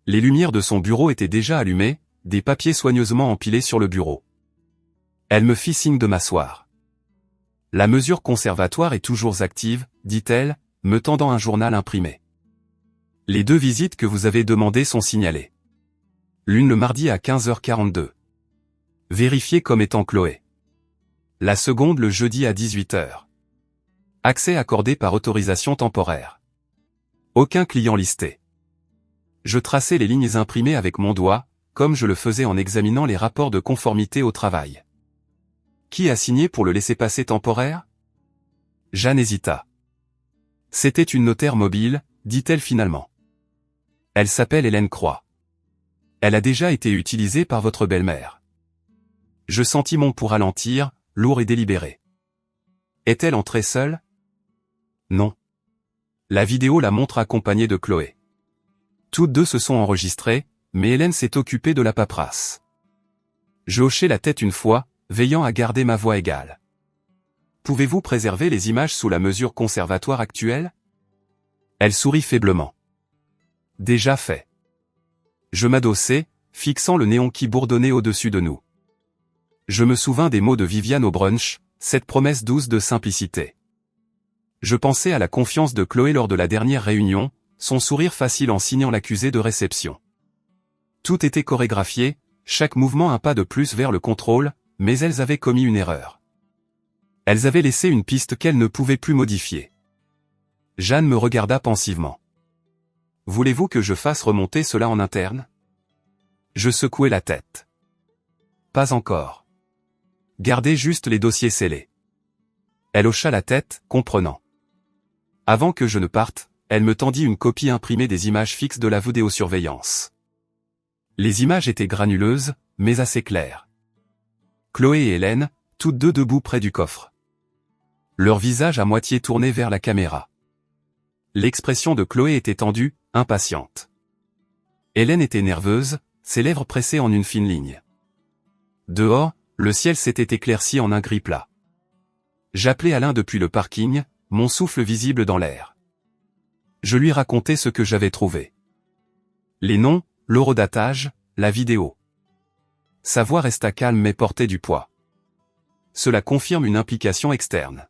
Les lumières de son bureau étaient déjà allumées, des papiers soigneusement empilés sur le bureau. Elle me fit signe de m'asseoir. La mesure conservatoire est toujours active, dit-elle, me tendant un journal imprimé. Les 2 visites que vous avez demandées sont signalées. L'une le mardi à 15h42. Vérifiée comme étant Chloé. La seconde le jeudi à 18h. Accès accordé par autorisation temporaire. Aucun client listé. Je traçai les lignes imprimées avec mon doigt, comme je le faisais en examinant les rapports de conformité au travail. Qui a signé pour le laissez-passer temporaire? Jeanne hésita. C'était une notaire mobile, dit-elle finalement. Elle s'appelle Hélène Croix. Elle a déjà été utilisée par votre belle-mère. Je sentis mon pouls ralentir, lourd et délibéré. Est-elle entrée seule? Non. La vidéo la montre accompagnée de Chloé. Toutes 2 se sont enregistrées, mais Hélène s'est occupée de la paperasse. Je hochai la tête une fois, veillant à garder ma voix égale. Pouvez-vous préserver les images sous la mesure conservatoire actuelle? Elle sourit faiblement. Déjà fait. Je m'adossai, fixant le néon qui bourdonnait au-dessus de nous. Je me souvins des mots de Viviane au brunch, cette promesse douce de simplicité. Je pensais à la confiance de Chloé lors de la dernière réunion, son sourire facile en signant l'accusé de réception. Tout était chorégraphié, chaque mouvement un pas de plus vers le contrôle, mais elles avaient commis une erreur. Elles avaient laissé une piste qu'elles ne pouvaient plus modifier. Jeanne me regarda pensivement. « Voulez-vous que je fasse remonter cela en interne ?» Je secouai la tête. « Pas encore. Gardez juste les dossiers scellés. » Elle hocha la tête, comprenant. Avant que je ne parte, elle me tendit une copie imprimée des images fixes de la vidéosurveillance. Les images étaient granuleuses, mais assez claires. Chloé et Hélène, toutes deux debout près du coffre. Leur visage à moitié tourné vers la caméra. L'expression de Chloé était tendue, impatiente. Hélène était nerveuse, ses lèvres pressées en une fine ligne. Dehors, le ciel s'était éclairci en un gris plat. J'appelai Alain depuis le parking, mon souffle visible dans l'air. Je lui racontai ce que j'avais trouvé. Les noms, l'horodatage, la vidéo. Sa voix resta calme mais portait du poids. Cela confirme une implication externe.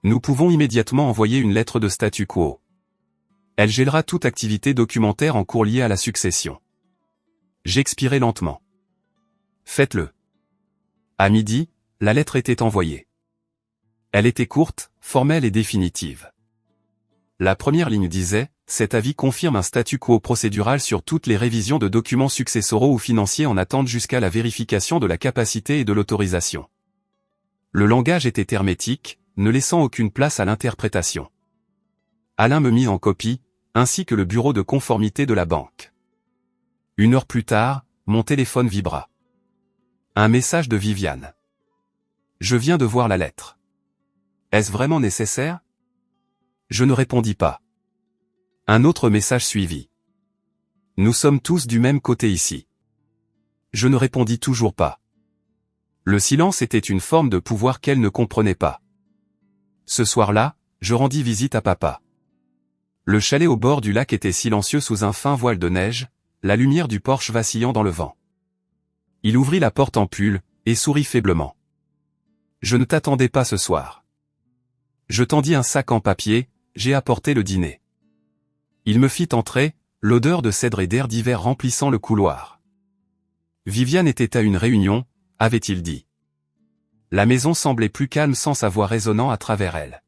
Nous pouvons immédiatement envoyer une lettre de statu quo. Elle gèlera toute activité documentaire en cours liée à la succession. J'expirai lentement. Faites-le. À midi, la lettre était envoyée. Elle était courte, formelle et définitive. La première ligne disait « Cet avis confirme un statu quo procédural sur toutes les révisions de documents successoraux ou financiers en attente jusqu'à la vérification de la capacité et de l'autorisation. » Le langage était hermétique, ne laissant aucune place à l'interprétation. Alain me mit en copie, ainsi que le bureau de conformité de la banque. 1 heure plus tard, mon téléphone vibra. Un message de Viviane. « Je viens de voir la lettre. Est-ce vraiment nécessaire ?» Je ne répondis pas. Un autre message suivit. « Nous sommes tous du même côté ici. » Je ne répondis toujours pas. Le silence était une forme de pouvoir qu'elle ne comprenait pas. Ce soir-là, je rendis visite à papa. Le chalet au bord du lac était silencieux sous un fin voile de neige, la lumière du porche vacillant dans le vent. Il ouvrit la porte en pull, et sourit faiblement. « Je ne t'attendais pas ce soir. » Je tendis un sac en papier, j'ai apporté le dîner. Il me fit entrer, l'odeur de cèdre et d'air d'hiver remplissant le couloir. Viviane était à une réunion, avait-il dit. La maison semblait plus calme sans sa voix résonnant à travers elle.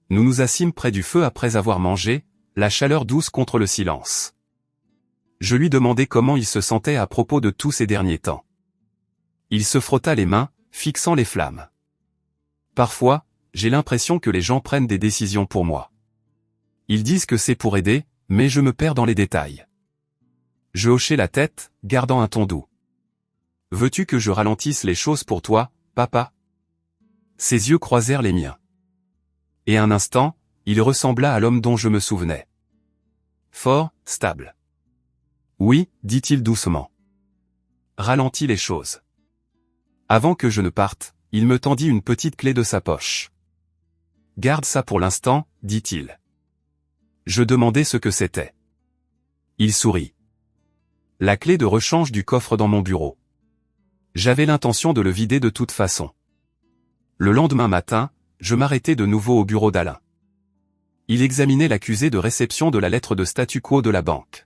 Nous nous assîmes près du feu après avoir mangé, la chaleur douce contre le silence. Je lui demandai comment il se sentait à propos de tous ces derniers temps. Il se frotta les mains, fixant les flammes. Parfois, j'ai l'impression que les gens prennent des décisions pour moi. Ils disent que c'est pour aider, mais je me perds dans les détails. Je hochai la tête, gardant un ton doux. « Veux-tu que je ralentisse les choses pour toi, papa ?» Ses yeux croisèrent les miens. Et un instant, il ressembla à l'homme dont je me souvenais. Fort, stable. « Oui, dit-il doucement. Ralentis les choses. » Avant que je ne parte, il me tendit une petite clé de sa poche. « Garde ça pour l'instant, dit-il. » Je demandai ce que c'était. Il sourit. La clé de rechange du coffre dans mon bureau. J'avais l'intention de le vider de toute façon. Le lendemain matin, je m'arrêtai de nouveau au bureau d'Alain. Il examinait l'accusé de réception de la lettre de statu quo de la banque.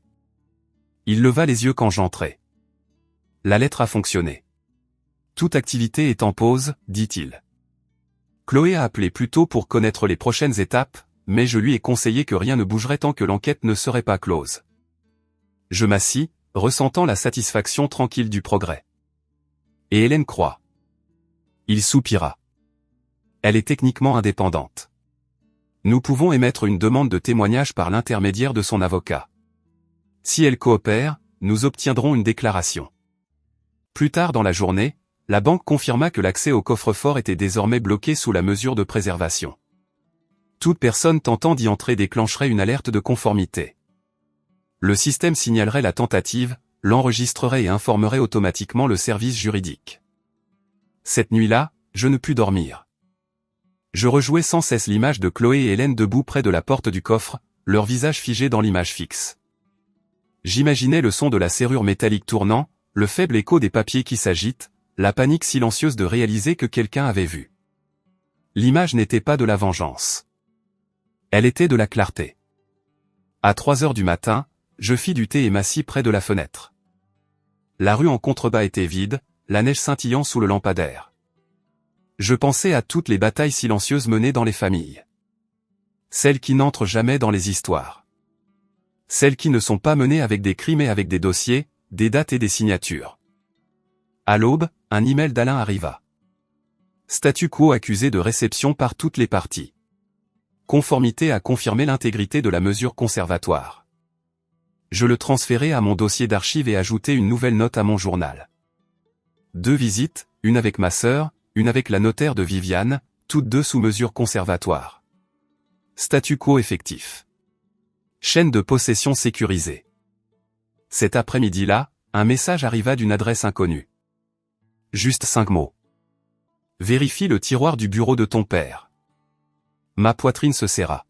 Il leva les yeux quand j'entrai. La lettre a fonctionné. Toute activité est en pause, dit-il. Chloé a appelé plus tôt pour connaître les prochaines étapes, mais je lui ai conseillé que rien ne bougerait tant que l'enquête ne serait pas close. Je m'assis, ressentant la satisfaction tranquille du progrès. Et Hélène croit. Il soupira. Elle est techniquement indépendante. Nous pouvons émettre une demande de témoignage par l'intermédiaire de son avocat. Si elle coopère, nous obtiendrons une déclaration. Plus tard dans la journée, la banque confirma que l'accès au coffre-fort était désormais bloqué sous la mesure de préservation. Toute personne tentant d'y entrer déclencherait une alerte de conformité. Le système signalerait la tentative, l'enregistrerait et informerait automatiquement le service juridique. Cette nuit-là, je ne pus dormir. Je rejouais sans cesse l'image de Chloé et Hélène debout près de la porte du coffre, leur visage figé dans l'image fixe. J'imaginais le son de la serrure métallique tournant, le faible écho des papiers qui s'agitent, la panique silencieuse de réaliser que quelqu'un avait vu. L'image n'était pas de la vengeance. Elle était de la clarté. À 3 heures du matin, je fis du thé et m'assis près de la fenêtre. La rue en contrebas était vide, la neige scintillant sous le lampadaire. Je pensais à toutes les batailles silencieuses menées dans les familles. Celles qui n'entrent jamais dans les histoires. Celles qui ne sont pas menées avec des crimes et avec des dossiers, des dates et des signatures. À l'aube, un email d'Alain arriva. Statu quo accusé de réception par toutes les parties. Conformité a confirmé l'intégrité de la mesure conservatoire. Je le transférai à mon dossier d'archives et ajoutai une nouvelle note à mon journal. 2 visites, une avec ma sœur, une avec la notaire de Viviane, toutes 2 sous mesure conservatoire. Statu quo effectif. Chaîne de possession sécurisée. Cet après-midi-là, un message arriva d'une adresse inconnue. Juste 5 mots. Vérifie le tiroir du bureau de ton père. Ma poitrine se serra.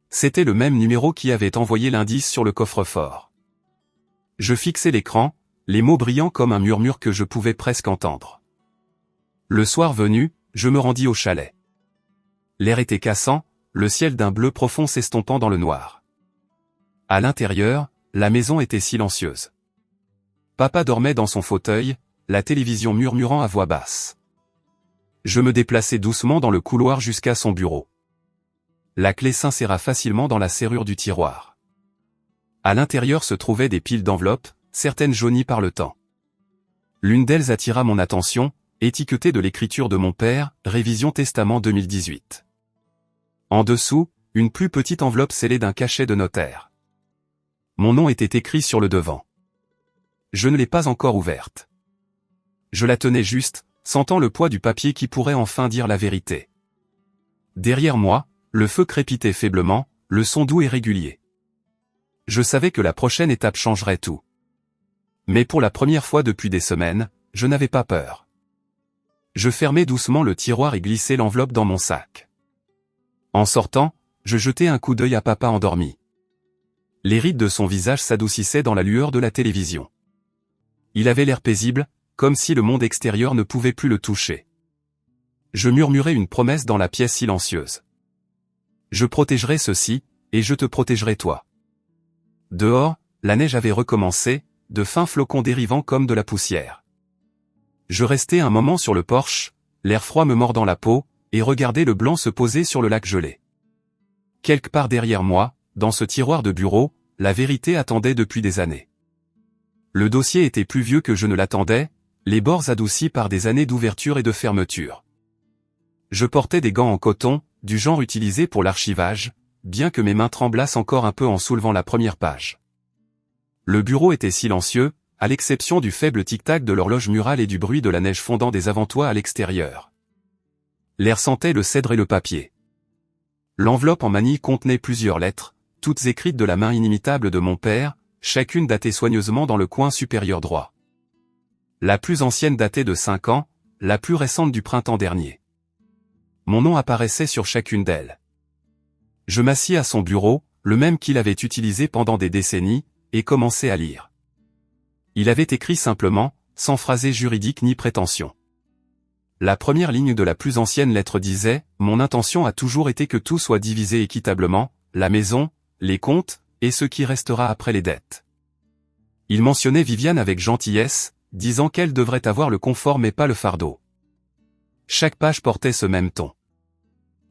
C'était le même numéro qui avait envoyé l'indice sur le coffre-fort. Je fixai l'écran, les mots brillants comme un murmure que je pouvais presque entendre. Le soir venu, je me rendis au chalet. L'air était cassant, le ciel d'un bleu profond s'estompant dans le noir. À l'intérieur, la maison était silencieuse. Papa dormait dans son fauteuil, la télévision murmurant à voix basse. Je me déplaçai doucement dans le couloir jusqu'à son bureau. La clé s'inséra facilement dans la serrure du tiroir. À l'intérieur se trouvaient des piles d'enveloppes, certaines jaunies par le temps. L'une d'elles attira mon attention, étiquetée de l'écriture de mon père, révision testament 2018. En dessous, une plus petite enveloppe scellée d'un cachet de notaire. Mon nom était écrit sur le devant. Je ne l'ai pas encore ouverte. Je la tenais juste, sentant le poids du papier qui pourrait enfin dire la vérité. Derrière moi, le feu crépitait faiblement, le son doux et régulier. Je savais que la prochaine étape changerait tout. Mais pour la première fois depuis des semaines, je n'avais pas peur. Je fermai doucement le tiroir et glissai l'enveloppe dans mon sac. En sortant, je jetai un coup d'œil à papa endormi. Les rides de son visage s'adoucissaient dans la lueur de la télévision. Il avait l'air paisible, comme si le monde extérieur ne pouvait plus le toucher. Je murmurai une promesse dans la pièce silencieuse. Je protégerai ceci, et je te protégerai toi. Dehors, la neige avait recommencé, de fins flocons dérivant comme de la poussière. Je restai un moment sur le porche, l'air froid me mordant la peau, et regardai le blanc se poser sur le lac gelé. Quelque part derrière moi, dans ce tiroir de bureau, la vérité attendait depuis des années. Le dossier était plus vieux que je ne l'attendais, les bords adoucis par des années d'ouverture et de fermeture. Je portais des gants en coton, du genre utilisé pour l'archivage, bien que mes mains tremblassent encore un peu en soulevant la première page. Le bureau était silencieux, à l'exception du faible tic-tac de l'horloge murale et du bruit de la neige fondant des avant-toits à l'extérieur. L'air sentait le cèdre et le papier. L'enveloppe en manille contenait plusieurs lettres, toutes écrites de la main inimitable de mon père, chacune datée soigneusement dans le coin supérieur droit. La plus ancienne datait de 5 ans, la plus récente du printemps dernier. Mon nom apparaissait sur chacune d'elles. Je m'assis à son bureau, le même qu'il avait utilisé pendant des décennies, et commençai à lire. Il avait écrit simplement, sans phrasé juridique ni prétention. La première ligne de la plus ancienne lettre disait « Mon intention a toujours été que tout soit divisé équitablement, la maison, les comptes, et ce qui restera après les dettes. » Il mentionnait Viviane avec gentillesse, disant qu'elle devrait avoir le confort mais pas le fardeau. Chaque page portait ce même ton.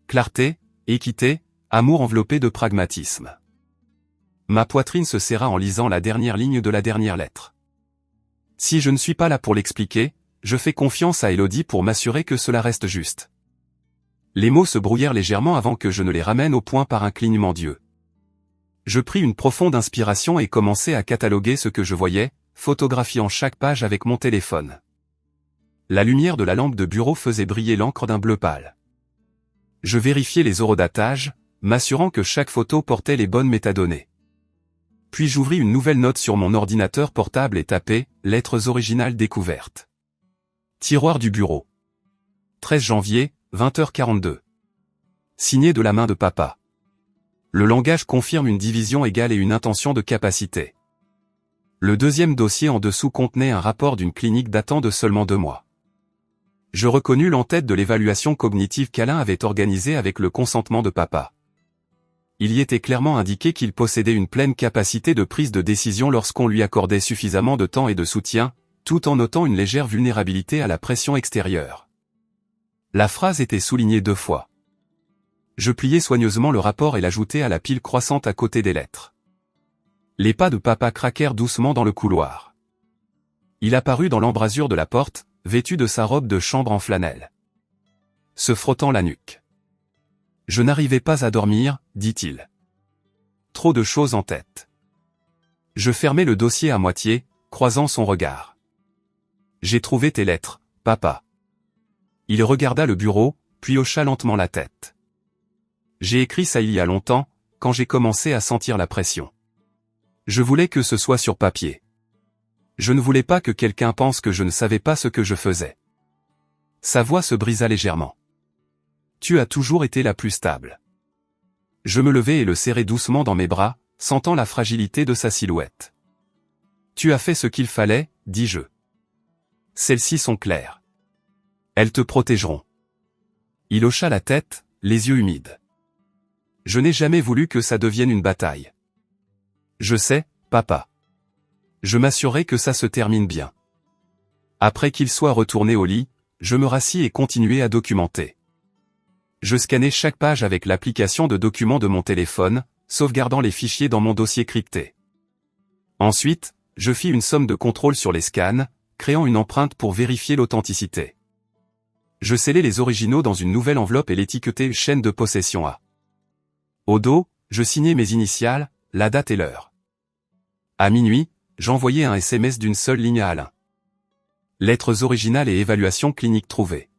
Clarté, équité, amour enveloppé de pragmatisme. Ma poitrine se serra en lisant la dernière ligne de la dernière lettre. Si je ne suis pas là pour l'expliquer, je fais confiance à Élodie pour m'assurer que cela reste juste. Les mots se brouillèrent légèrement avant que je ne les ramène au point par un clignement d'yeux. Je pris une profonde inspiration et commençai à cataloguer ce que je voyais, photographiant chaque page avec mon téléphone. La lumière de la lampe de bureau faisait briller l'encre d'un bleu pâle. Je vérifiai les horodatages, m'assurant que chaque photo portait les bonnes métadonnées. Puis j'ouvris une nouvelle note sur mon ordinateur portable et tapai « Lettres originales découvertes ». Tiroir du bureau. 13 janvier, 20h42. Signé de la main de papa. Le langage confirme une division égale et une intention de capacité. Le deuxième dossier en dessous contenait un rapport d'une clinique datant de seulement 2 mois. Je reconnus l'entête de l'évaluation cognitive qu'Alain avait organisée avec le consentement de papa. Il y était clairement indiqué qu'il possédait une pleine capacité de prise de décision lorsqu'on lui accordait suffisamment de temps et de soutien, tout en notant une légère vulnérabilité à la pression extérieure. La phrase était soulignée 2 fois. Je pliai soigneusement le rapport et l'ajoutai à la pile croissante à côté des lettres. Les pas de papa craquèrent doucement dans le couloir. Il apparut dans l'embrasure de la porte, vêtu de sa robe de chambre en flanelle, se frottant la nuque. Je n'arrivais pas à dormir, dit-il. Trop de choses en tête. Je fermai le dossier à moitié, croisant son regard. J'ai trouvé tes lettres, papa. Il regarda le bureau, puis hocha lentement la tête. J'ai écrit ça il y a longtemps, quand j'ai commencé à sentir la pression. Je voulais que ce soit sur papier. Je ne voulais pas que quelqu'un pense que je ne savais pas ce que je faisais. Sa voix se brisa légèrement. Tu as toujours été la plus stable. Je me levai et le serrai doucement dans mes bras, sentant la fragilité de sa silhouette. Tu as fait ce qu'il fallait, dis-je. Celles-ci sont claires. Elles te protégeront. Il hocha la tête, les yeux humides. Je n'ai jamais voulu que ça devienne une bataille. Je sais, papa. Je m'assurerai que ça se termine bien. Après qu'il soit retourné au lit, je me rassis et continuai à documenter. Je scannais chaque page avec l'application de documents de mon téléphone, sauvegardant les fichiers dans mon dossier crypté. Ensuite, je fis une somme de contrôle sur les scans, créant une empreinte pour vérifier l'authenticité. Je scellai les originaux dans une nouvelle enveloppe et l'étiquetai chaîne de possession A. Au dos, je signai mes initiales, la date et l'heure. À minuit, j'envoyai un SMS d'une seule ligne à Alain. Lettres originales et évaluation clinique trouvée.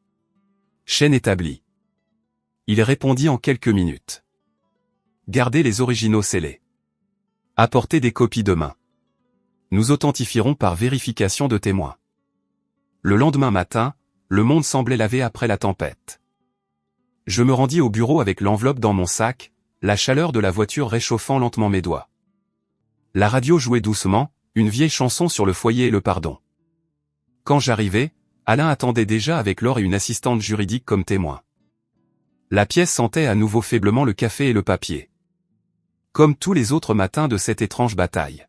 Chaîne établie. Il répondit en quelques minutes. Gardez les originaux scellés. Apportez des copies demain. Nous authentifierons par vérification de témoins. Le lendemain matin, le monde semblait lavé après la tempête. Je me rendis au bureau avec l'enveloppe dans mon sac, la chaleur de la voiture réchauffant lentement mes doigts. La radio jouait doucement, une vieille chanson sur le foyer et le pardon. Quand j'arrivai, Alain attendait déjà avec Laure et une assistante juridique comme témoin. La pièce sentait à nouveau faiblement le café et le papier. Comme tous les autres matins de cette étrange bataille.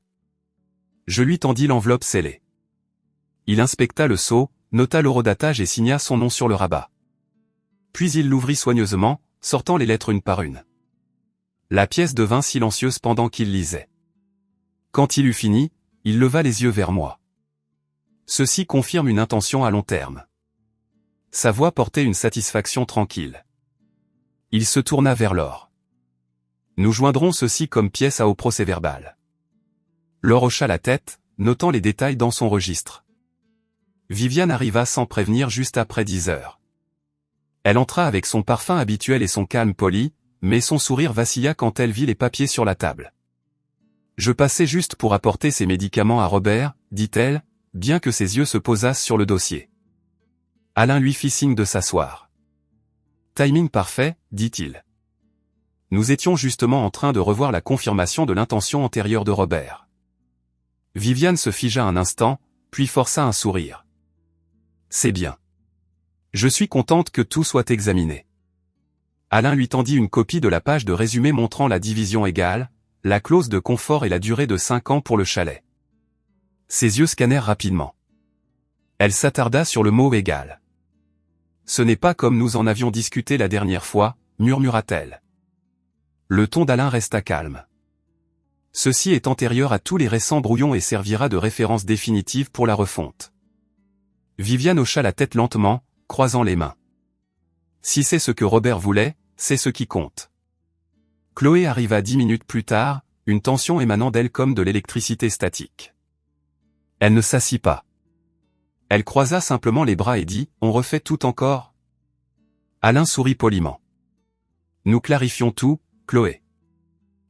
Je lui tendis l'enveloppe scellée. Il inspecta le sceau, nota l'horodatage et signa son nom sur le rabat. Puis il l'ouvrit soigneusement, sortant les lettres une par une. La pièce devint silencieuse pendant qu'il lisait. Quand il eut fini, il leva les yeux vers moi. Ceci confirme une intention à long terme. Sa voix portait une satisfaction tranquille. Il se tourna vers Laure. Nous joindrons ceci comme pièce à au procès-verbal. Laure hocha la tête, notant les détails dans son registre. Viviane arriva sans prévenir juste après 10 heures. Elle entra avec son parfum habituel et son calme poli, mais son sourire vacilla quand elle vit les papiers sur la table. Je passais juste pour apporter ses médicaments à Robert, dit-elle, bien que ses yeux se posassent sur le dossier. Alain lui fit signe de s'asseoir. Timing parfait, dit-il. Nous étions justement en train de revoir la confirmation de l'intention antérieure de Robert. Viviane se figea un instant, puis força un sourire. C'est bien. Je suis contente que tout soit examiné. Alain lui tendit une copie de la page de résumé montrant la division égale, la clause de confort et la durée de 5 ans pour le chalet. Ses yeux scannèrent rapidement. Elle s'attarda sur le mot égal. Ce n'est pas comme nous en avions discuté la dernière fois, murmura-t-elle. Le ton d'Alain resta calme. Ceci est antérieur à tous les récents brouillons et servira de référence définitive pour la refonte. Viviane hocha la tête lentement, croisant les mains. Si c'est ce que Robert voulait, c'est ce qui compte. Chloé arriva 10 minutes plus tard, une tension émanant d'elle comme de l'électricité statique. Elle ne s'assit pas. Elle croisa simplement les bras et dit « On refait tout encore ?» Alain sourit poliment. « Nous clarifions tout, Chloé.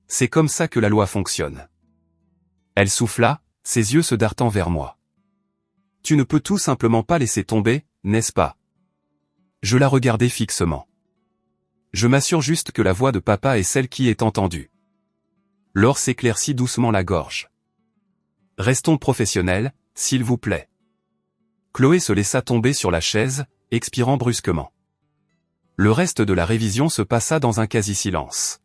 C'est comme ça que la loi fonctionne. » Elle souffla, ses yeux se dartant vers moi. « Tu ne peux tout simplement pas laisser tomber, n'est-ce pas ?» Je la regardai fixement. Je m'assure juste que la voix de papa est celle qui est entendue. Laure s'éclaircit doucement la gorge. « Restons professionnels, s'il vous plaît. » Chloé se laissa tomber sur la chaise, expirant brusquement. Le reste de la révision se passa dans un quasi-silence.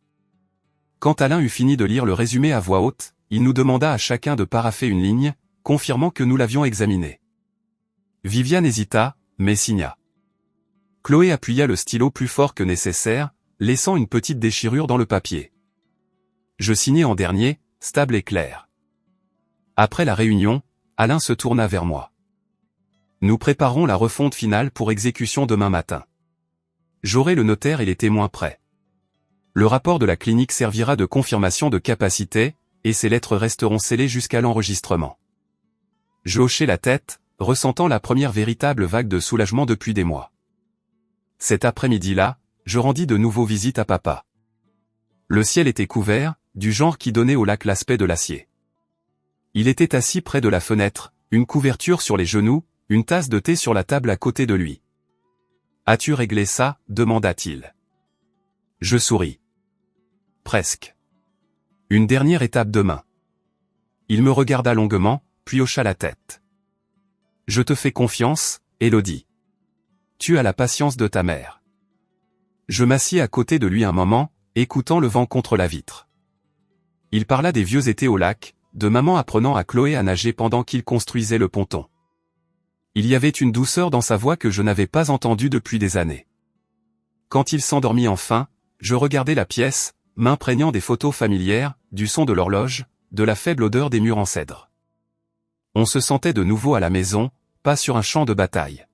Quand Alain eut fini de lire le résumé à voix haute, il nous demanda à chacun de parapher une ligne, confirmant que nous l'avions examiné. Viviane hésita, mais signa. Chloé appuya le stylo plus fort que nécessaire, laissant une petite déchirure dans le papier. Je signai en dernier, stable et clair. Après la réunion, Alain se tourna vers moi. Nous préparons la refonte finale pour exécution demain matin. J'aurai le notaire et les témoins prêts. Le rapport de la clinique servira de confirmation de capacité, et ces lettres resteront scellées jusqu'à l'enregistrement. Je hochai la tête, ressentant la première véritable vague de soulagement depuis des mois. Cet après-midi-là, je rendis de nouveau visite à papa. Le ciel était couvert, du genre qui donnait au lac l'aspect de l'acier. Il était assis près de la fenêtre, une couverture sur les genoux, une tasse de thé sur la table à côté de lui. « As-tu réglé ça ?» demanda-t-il. Je souris. Presque. Une dernière étape demain. Il me regarda longuement, puis hocha la tête. Je te fais confiance, Élodie. Tu as la patience de ta mère. Je m'assis à côté de lui un moment, écoutant le vent contre la vitre. Il parla des vieux étés au lac, de maman apprenant à Chloé à nager pendant qu'il construisait le ponton. Il y avait une douceur dans sa voix que je n'avais pas entendue depuis des années. Quand il s'endormit enfin, je regardais la pièce, m'imprégnant des photos familières, du son de l'horloge, de la faible odeur des murs en cèdre. On se sentait de nouveau à la maison, pas sur un champ de bataille.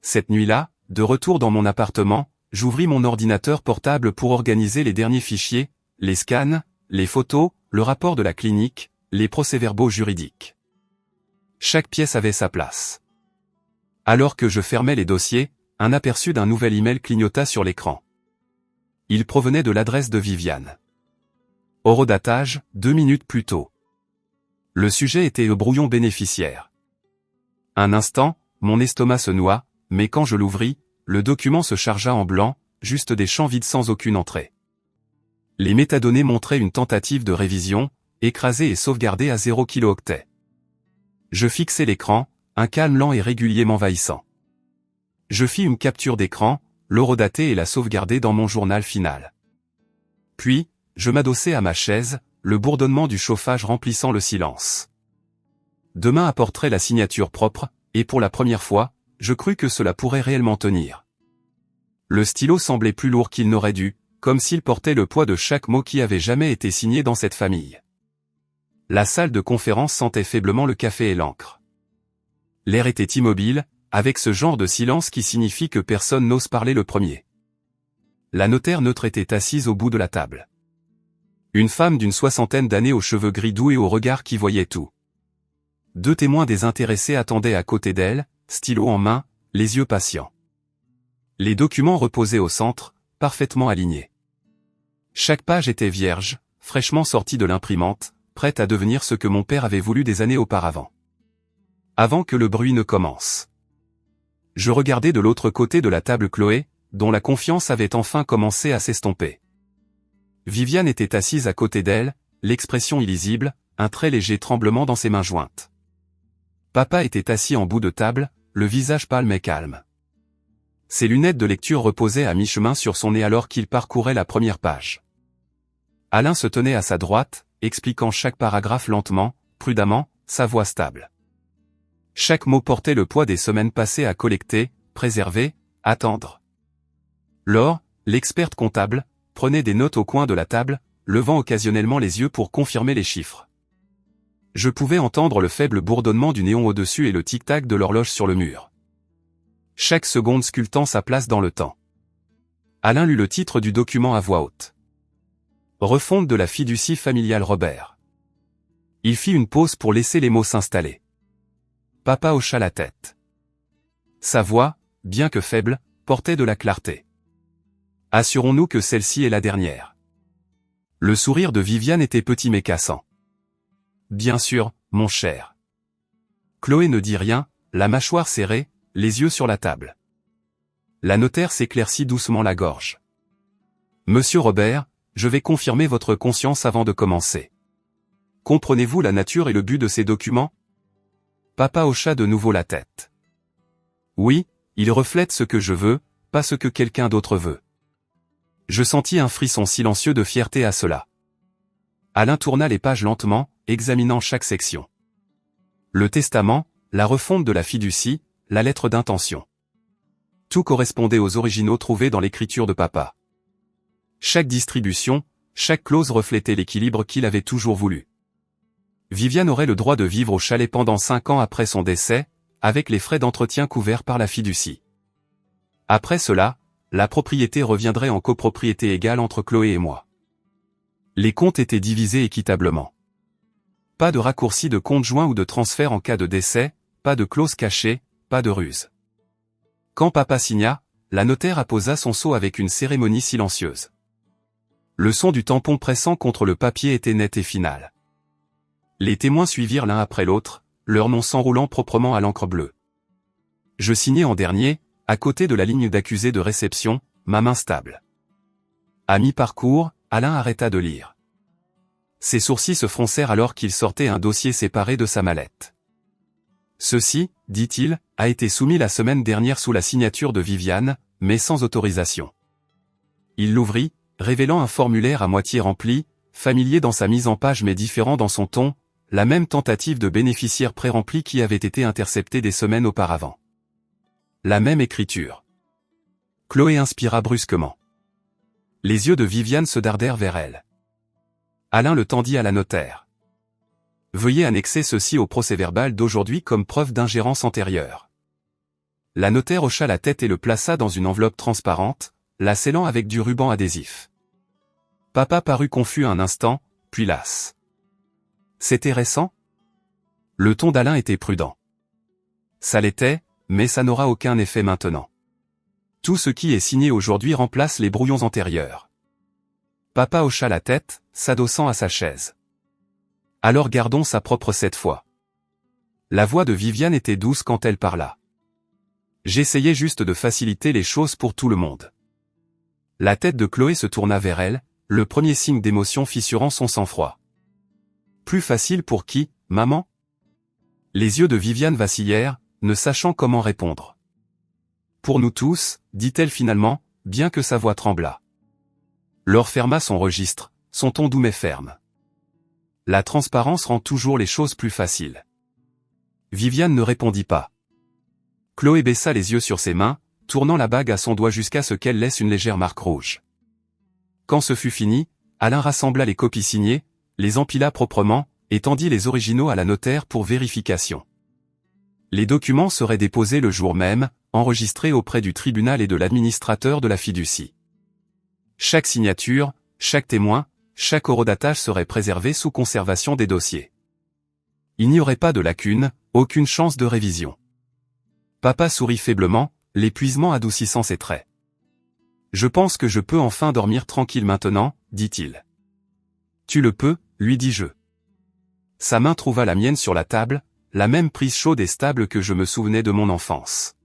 Cette nuit-là, de retour dans mon appartement, j'ouvris mon ordinateur portable pour organiser les derniers fichiers, les scans, les photos, le rapport de la clinique, les procès-verbaux juridiques. Chaque pièce avait sa place. Alors que je fermais les dossiers, un aperçu d'un nouvel email clignota sur l'écran. Il provenait de l'adresse de Viviane. Horodatage, 2 minutes plus tôt. Le sujet était le brouillon bénéficiaire. Un instant, mon estomac se noua, mais quand je l'ouvris, le document se chargea en blanc, juste des champs vides sans aucune entrée. Les métadonnées montraient une tentative de révision, écrasée et sauvegardée à 0 kilooctets. Je fixai l'écran, un calme lent et régulier m'envahissant. Je fis une capture d'écran, l'horodater et la sauvegarder dans mon journal final. Puis, je m'adossai à ma chaise, le bourdonnement du chauffage remplissant le silence. Demain apporterait la signature propre, et pour la première fois, je crus que cela pourrait réellement tenir. Le stylo semblait plus lourd qu'il n'aurait dû, comme s'il portait le poids de chaque mot qui avait jamais été signé dans cette famille. La salle de conférence sentait faiblement le café et l'encre. L'air était immobile, avec ce genre de silence qui signifie que personne n'ose parler le premier. La notaire neutre était assise au bout de la table. Une femme d'une 60aine d'années aux cheveux gris doux et au regard qui voyait tout. 2 témoins désintéressés attendaient à côté d'elle, stylo en main, les yeux patients. Les documents reposaient au centre, parfaitement alignés. Chaque page était vierge, fraîchement sortie de l'imprimante, prête à devenir ce que mon père avait voulu des années auparavant. Avant que le bruit ne commence. Je regardais de l'autre côté de la table Chloé, dont la confiance avait enfin commencé à s'estomper. Viviane était assise à côté d'elle, l'expression illisible, un très léger tremblement dans ses mains jointes. Papa était assis en bout de table, le visage pâle mais calme. Ses lunettes de lecture reposaient à mi-chemin sur son nez alors qu'il parcourait la première page. Alain se tenait à sa droite, expliquant chaque paragraphe lentement, prudemment, sa voix stable. Chaque mot portait le poids des semaines passées à collecter, préserver, attendre. Laure, l'experte comptable, prenait des notes au coin de la table, levant occasionnellement les yeux pour confirmer les chiffres. Je pouvais entendre le faible bourdonnement du néon au-dessus et le tic-tac de l'horloge sur le mur. Chaque seconde sculptant sa place dans le temps. Alain lut le titre du document à voix haute. Refonte de la fiducie familiale Robert. Il fit une pause pour laisser les mots s'installer. Papa hocha la tête. Sa voix, bien que faible, portait de la clarté. Assurons-nous que celle-ci est la dernière. Le sourire de Viviane était petit mais cassant. Bien sûr, mon cher. Chloé ne dit rien, la mâchoire serrée, les yeux sur la table. La notaire s'éclaircit doucement la gorge. Monsieur Robert, je vais confirmer votre conscience avant de commencer. Comprenez-vous la nature et le but de ces documents? Papa hocha de nouveau la tête. Oui, ils reflètent ce que je veux, pas ce que quelqu'un d'autre veut. Je sentis un frisson silencieux de fierté à cela. Alain tourna les pages lentement, examinant chaque section. Le testament, la refonte de la fiducie, la lettre d'intention. Tout correspondait aux originaux trouvés dans l'écriture de papa. Chaque distribution, chaque clause reflétait l'équilibre qu'il avait toujours voulu. Viviane aurait le droit de vivre au chalet pendant 5 ans après son décès, avec les frais d'entretien couverts par la fiducie. Après cela, la propriété reviendrait en copropriété égale entre Chloé et moi. Les comptes étaient divisés équitablement. Pas de raccourci de compte joint ou de transfert en cas de décès, pas de clause cachée, pas de ruse. Quand papa signa, la notaire apposa son sceau avec une cérémonie silencieuse. Le son du tampon pressant contre le papier était net et final. Les témoins suivirent l'un après l'autre, leur nom s'enroulant proprement à l'encre bleue. Je signai en dernier, à côté de la ligne d'accusé de réception, ma main stable. À mi-parcours, Alain arrêta de lire. Ses sourcils se froncèrent alors qu'il sortait un dossier séparé de sa mallette. Ceci, dit-il, a été soumis la semaine dernière sous la signature de Viviane, mais sans autorisation. Il l'ouvrit, révélant un formulaire à moitié rempli, familier dans sa mise en page mais différent dans son ton, la même tentative de bénéficiaire pré-rempli qui avait été interceptée des semaines auparavant. La même écriture. Chloé inspira brusquement. Les yeux de Viviane se dardèrent vers elle. Alain le tendit à la notaire. Veuillez annexer ceci au procès-verbal d'aujourd'hui comme preuve d'ingérence antérieure. La notaire hocha la tête et le plaça dans une enveloppe transparente, la scellant avec du ruban adhésif. Papa parut confus un instant, puis las. C'était récent? Le ton d'Alain était prudent. Ça l'était, mais ça n'aura aucun effet maintenant. Tout ce qui est signé aujourd'hui remplace les brouillons antérieurs. Papa hocha la tête, s'adossant à sa chaise. Alors gardons sa propre cette fois. La voix de Viviane était douce quand elle parla. J'essayais juste de faciliter les choses pour tout le monde. La tête de Chloé se tourna vers elle, le premier signe d'émotion fissurant son sang-froid. Plus facile pour qui, maman? Les yeux de Viviane vacillèrent, ne sachant comment répondre. Pour nous tous, dit-elle finalement, bien que sa voix tremblât. Laure ferma son registre, son ton doux mais ferme. La transparence rend toujours les choses plus faciles. Viviane ne répondit pas. Chloé baissa les yeux sur ses mains, tournant la bague à son doigt jusqu'à ce qu'elle laisse une légère marque rouge. Quand ce fut fini, Alain rassembla les copies signées, les empila proprement, et tendit les originaux à la notaire pour vérification. Les documents seraient déposés le jour même, enregistrés auprès du tribunal et de l'administrateur de la fiducie. Chaque signature, chaque témoin, chaque horodatage serait préservé sous conservation des dossiers. Il n'y aurait pas de lacune, aucune chance de révision. Papa sourit faiblement, l'épuisement adoucissant ses traits. Je pense que je peux enfin dormir tranquille maintenant, dit-il. Tu le peux, lui dis-je. Sa main trouva la mienne sur la table, la même prise chaude et stable que je me souvenais de mon enfance.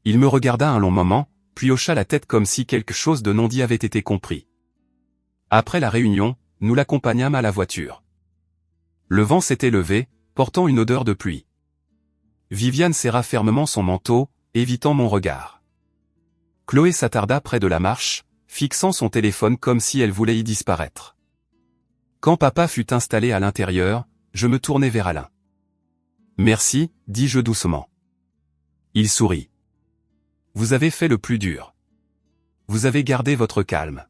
Il me regarda un long moment, puis hocha la tête comme si quelque chose de non dit avait été compris. Après la réunion, nous l'accompagnâmes à la voiture. Le vent s'était levé, portant une odeur de pluie. Viviane serra fermement son manteau, évitant mon regard. Chloé s'attarda près de la marche, fixant son téléphone comme si elle voulait y disparaître. Quand papa fut installé à l'intérieur, je me tournai vers Alain. Merci, dis-je doucement. Il sourit. Vous avez fait le plus dur. Vous avez gardé votre calme.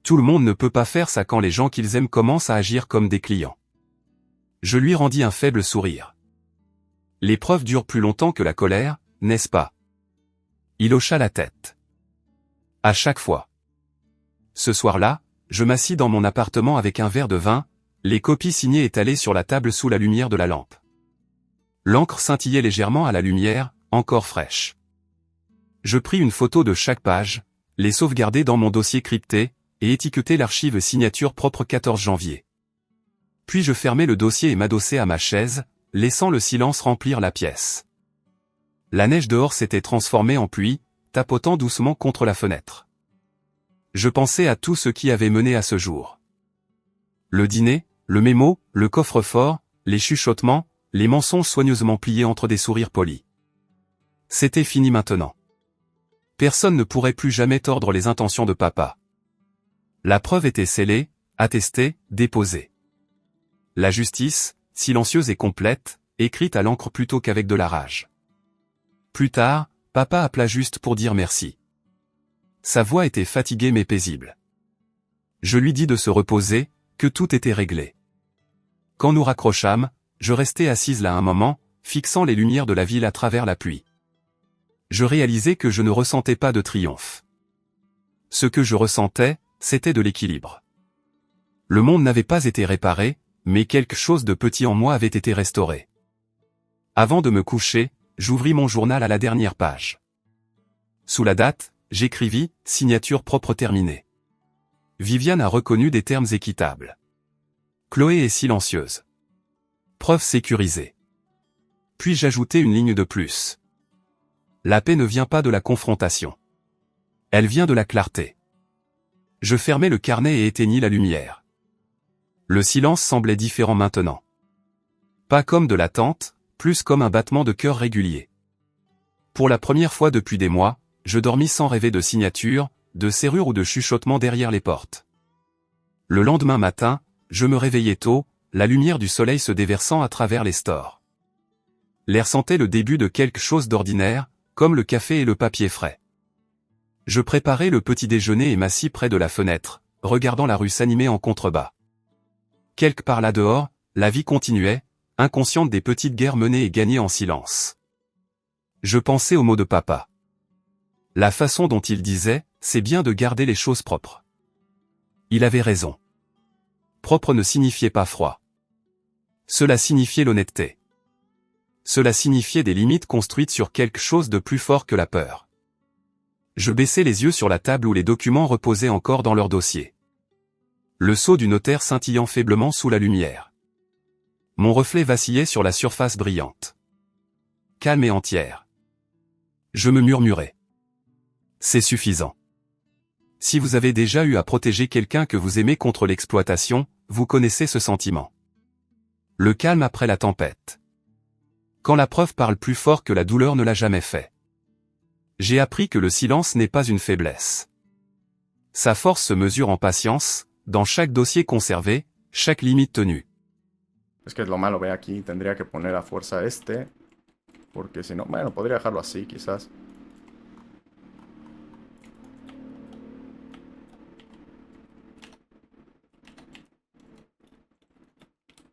Tout le monde ne peut pas faire ça quand les gens qu'ils aiment commencent à agir comme des clients. Je lui rendis un faible sourire. L'épreuve dure plus longtemps que la colère, n'est-ce pas? Il hocha la tête. À chaque fois. Ce soir-là, je m'assis dans mon appartement avec un verre de vin, les copies signées étalées sur la table sous la lumière de la lampe. L'encre scintillait légèrement à la lumière, encore fraîche. Je pris une photo de chaque page, les sauvegarder dans mon dossier crypté, et étiqueter l'archive signature propre 14 janvier. Puis je fermai le dossier et m'adossai à ma chaise, laissant le silence remplir la pièce. La neige dehors s'était transformée en pluie, tapotant doucement contre la fenêtre. Je pensais à tout ce qui avait mené à ce jour. Le dîner, le mémo, le coffre-fort, les chuchotements, les mensonges soigneusement pliés entre des sourires polis. C'était fini maintenant. Personne ne pourrait plus jamais tordre les intentions de papa. La preuve était scellée, attestée, déposée. La justice, silencieuse et complète, écrite à l'encre plutôt qu'avec de la rage. Plus tard, papa appela juste pour dire merci. Sa voix était fatiguée mais paisible. Je lui dis de se reposer, que tout était réglé. Quand nous raccrochâmes, je restais assise là un moment, fixant les lumières de la ville à travers la pluie. Je réalisais que je ne ressentais pas de triomphe. Ce que je ressentais, c'était de l'équilibre. Le monde n'avait pas été réparé, mais quelque chose de petit en moi avait été restauré. Avant de me coucher, j'ouvris mon journal à la dernière page. Sous la date, j'écrivis « Signature propre terminée ». Viviane a reconnu des termes équitables. Chloé est silencieuse. Preuve sécurisée. Puis j'ajoutais une ligne de plus. La paix ne vient pas de la confrontation. Elle vient de la clarté. Je fermai le carnet et éteignis la lumière. Le silence semblait différent maintenant. Pas comme de l'attente, plus comme un battement de cœur régulier. Pour la première fois depuis des mois, je dormis sans rêver de signature, de serrure ou de chuchotement derrière les portes. Le lendemain matin, je me réveillai tôt, la lumière du soleil se déversant à travers les stores. L'air sentait le début de quelque chose d'ordinaire, comme le café et le papier frais. Je préparai le petit déjeuner et m'assis près de la fenêtre, regardant la rue s'animer en contrebas. Quelque part là dehors, la vie continuait, inconsciente des petites guerres menées et gagnées en silence. Je pensais aux mots de papa. La façon dont il disait, c'est bien de garder les choses propres. Il avait raison. Propre ne signifiait pas froid. Cela signifiait l'honnêteté. Cela signifiait des limites construites sur quelque chose de plus fort que la peur. Je baissai les yeux sur la table où les documents reposaient encore dans leur dossier. Le sceau du notaire scintillant faiblement sous la lumière. Mon reflet vacillait sur la surface brillante. Calme et entière. Je me murmurai. C'est suffisant. Si vous avez déjà eu à protéger quelqu'un que vous aimez contre l'exploitation, vous connaissez ce sentiment. Le calme après la tempête. Quand la preuve parle plus fort que la douleur ne l'a jamais fait. J'ai appris que le silence n'est pas une faiblesse. Sa force se mesure en patience, dans chaque dossier conservé, chaque limite tenue. Es que es lo malo, ve aquí, tendría que poner a fuerza este, porque si no, bueno, podría dejarlo así quizás.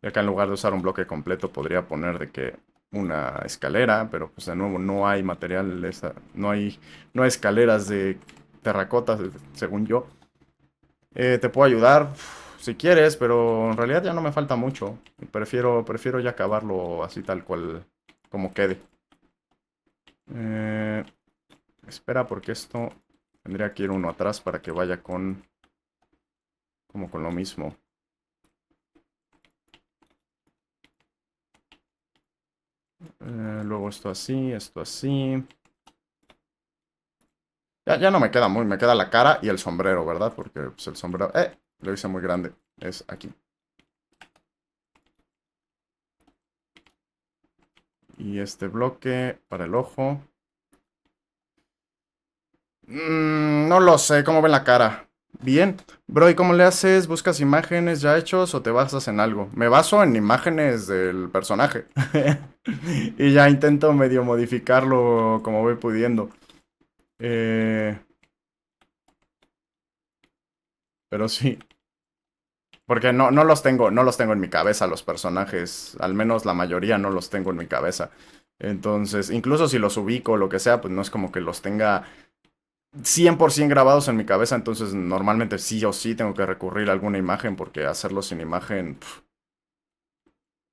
Y acá en lugar de usar un bloque completo podría poner de que una escalera, pero pues de nuevo no hay material, no hay escaleras de terracota, según yo. Te puedo ayudar si quieres, pero en realidad ya no me falta mucho. Prefiero ya acabarlo así tal cual como quede. Eh, espera, porque esto tendría que ir uno atrás para que vaya como con lo mismo. Luego esto así, esto así. Ya no me queda me queda la cara y el sombrero, ¿verdad? Porque pues, el sombrero, lo hice muy grande. Es aquí. Y este bloque para el ojo. No lo sé, ¿cómo ven la cara? Bien. Bro, ¿y cómo le haces? ¿Buscas imágenes ya hechos o te basas en algo? Me baso en imágenes del personaje. Y ya intento medio modificarlo como voy pudiendo. Pero sí. Porque no los tengo en mi cabeza los personajes. Al menos la mayoría no los tengo en mi cabeza. Entonces, incluso si los ubico o lo que sea, pues no es como que los tenga 100% grabados en mi cabeza. Entonces, normalmente sí o sí tengo que recurrir a alguna imagen porque hacerlo sin imagen...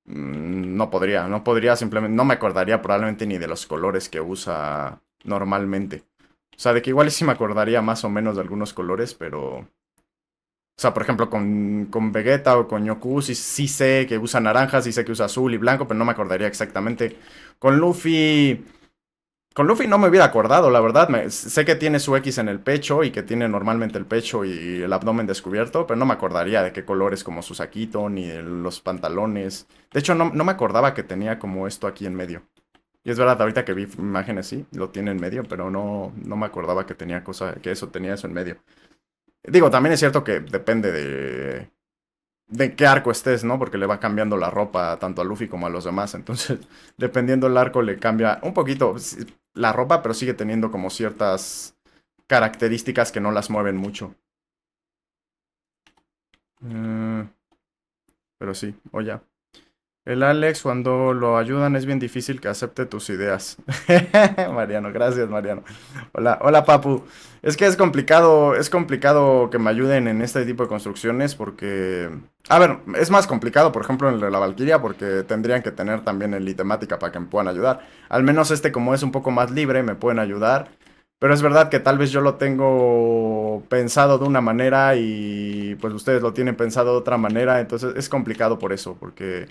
no podría simplemente... No me acordaría probablemente ni de los colores que usa normalmente. O sea, de que igual sí me acordaría más o menos de algunos colores, pero... O sea, por ejemplo, con Vegeta o con Yoku, sí sé que usa naranja, sí sé que usa azul y blanco, pero no me acordaría exactamente. Con Luffy... Con Luffy no me hubiera acordado, la verdad. Sé que tiene su X en el pecho y que tiene normalmente el pecho y el abdomen descubierto, pero no me acordaría de qué colores como su saquito ni de los pantalones. De hecho, no me acordaba que tenía como esto aquí en medio. Y es verdad, ahorita que vi imágenes sí, lo tiene en medio, pero no me acordaba que tenía tenía eso en medio. Digo, también es cierto que depende de... de qué arco estés, ¿no? Porque le va cambiando la ropa tanto a Luffy como a los demás. Entonces, dependiendo del arco, le cambia un poquito la ropa, pero sigue teniendo como ciertas características que no las mueven mucho. Pero sí, o ya. El Alex, cuando lo ayudan, es bien difícil que acepte tus ideas. Mariano, gracias, Mariano. Hola, hola, Papu. Es que es complicado que me ayuden en este tipo de construcciones porque... A ver, es más complicado, por ejemplo, en la Valkyria, porque tendrían que tener también el temática para que me puedan ayudar. Al menos este, como es un poco más libre, me pueden ayudar. Pero es verdad que tal vez yo lo tengo pensado de una manera y pues ustedes lo tienen pensado de otra manera. Entonces es complicado por eso, porque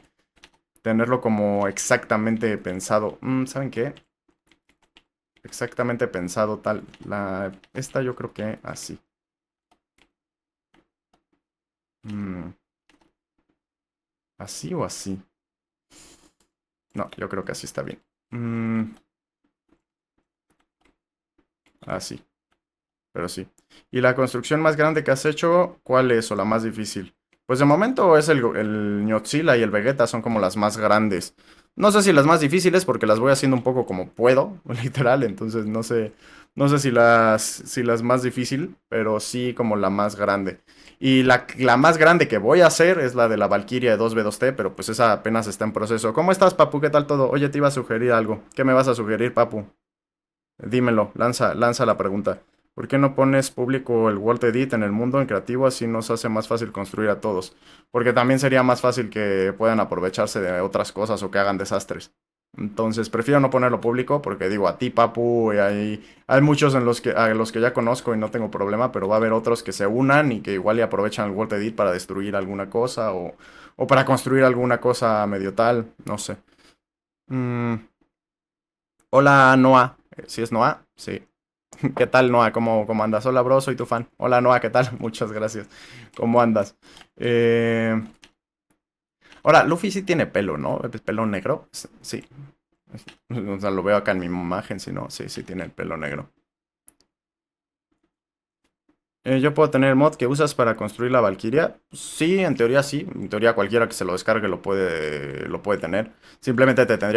tenerlo como exactamente pensado. ¿Saben qué? Exactamente pensado tal. Esta yo creo que así. Mm, ¿Así o así? No, yo creo que así está bien. Así, pero sí. ¿Y la construcción más grande que has hecho, cuál es o la más difícil? Pues de momento es el Godzilla y el Vegeta son como las más grandes. No sé si las más difíciles porque las voy haciendo un poco como puedo, literal, entonces no sé si las más difícil, pero sí como la más grande. Y la más grande que voy a hacer es la de la Valkyria de 2B2T, pero pues esa apenas está en proceso. ¿Cómo estás, Papu? ¿Qué tal todo? Oye, te iba a sugerir algo. ¿Qué me vas a sugerir, Papu? Dímelo, lanza la pregunta. ¿Por qué no pones público el World Edit en el mundo en creativo? Así nos hace más fácil construir a todos. Porque también sería más fácil que puedan aprovecharse de otras cosas o que hagan desastres. Entonces prefiero no ponerlo público porque digo, a ti, Papu, y hay muchos a los que ya conozco y no tengo problema, pero va a haber otros que se unan y que igual y aprovechan el World Edit para destruir alguna cosa o para construir alguna cosa medio tal, no sé. Mm, Hola, Noah. ¿Sí es Noah? Sí. ¿Qué tal, Noah? ¿Cómo andas? Hola, bro, soy tu fan. Hola, Noah, ¿qué tal? Muchas gracias. ¿Cómo andas? Eh... Ahora, Luffy sí tiene pelo, ¿no? ¿Es pelo negro? Sí. O sea, lo veo acá en mi imagen, si no, sí, sí tiene el pelo negro. ¿Yo puedo tener el mod que usas para construir la Valkyria? Sí, en teoría sí. En teoría cualquiera que se lo descargue lo puede tener. Simplemente te tendría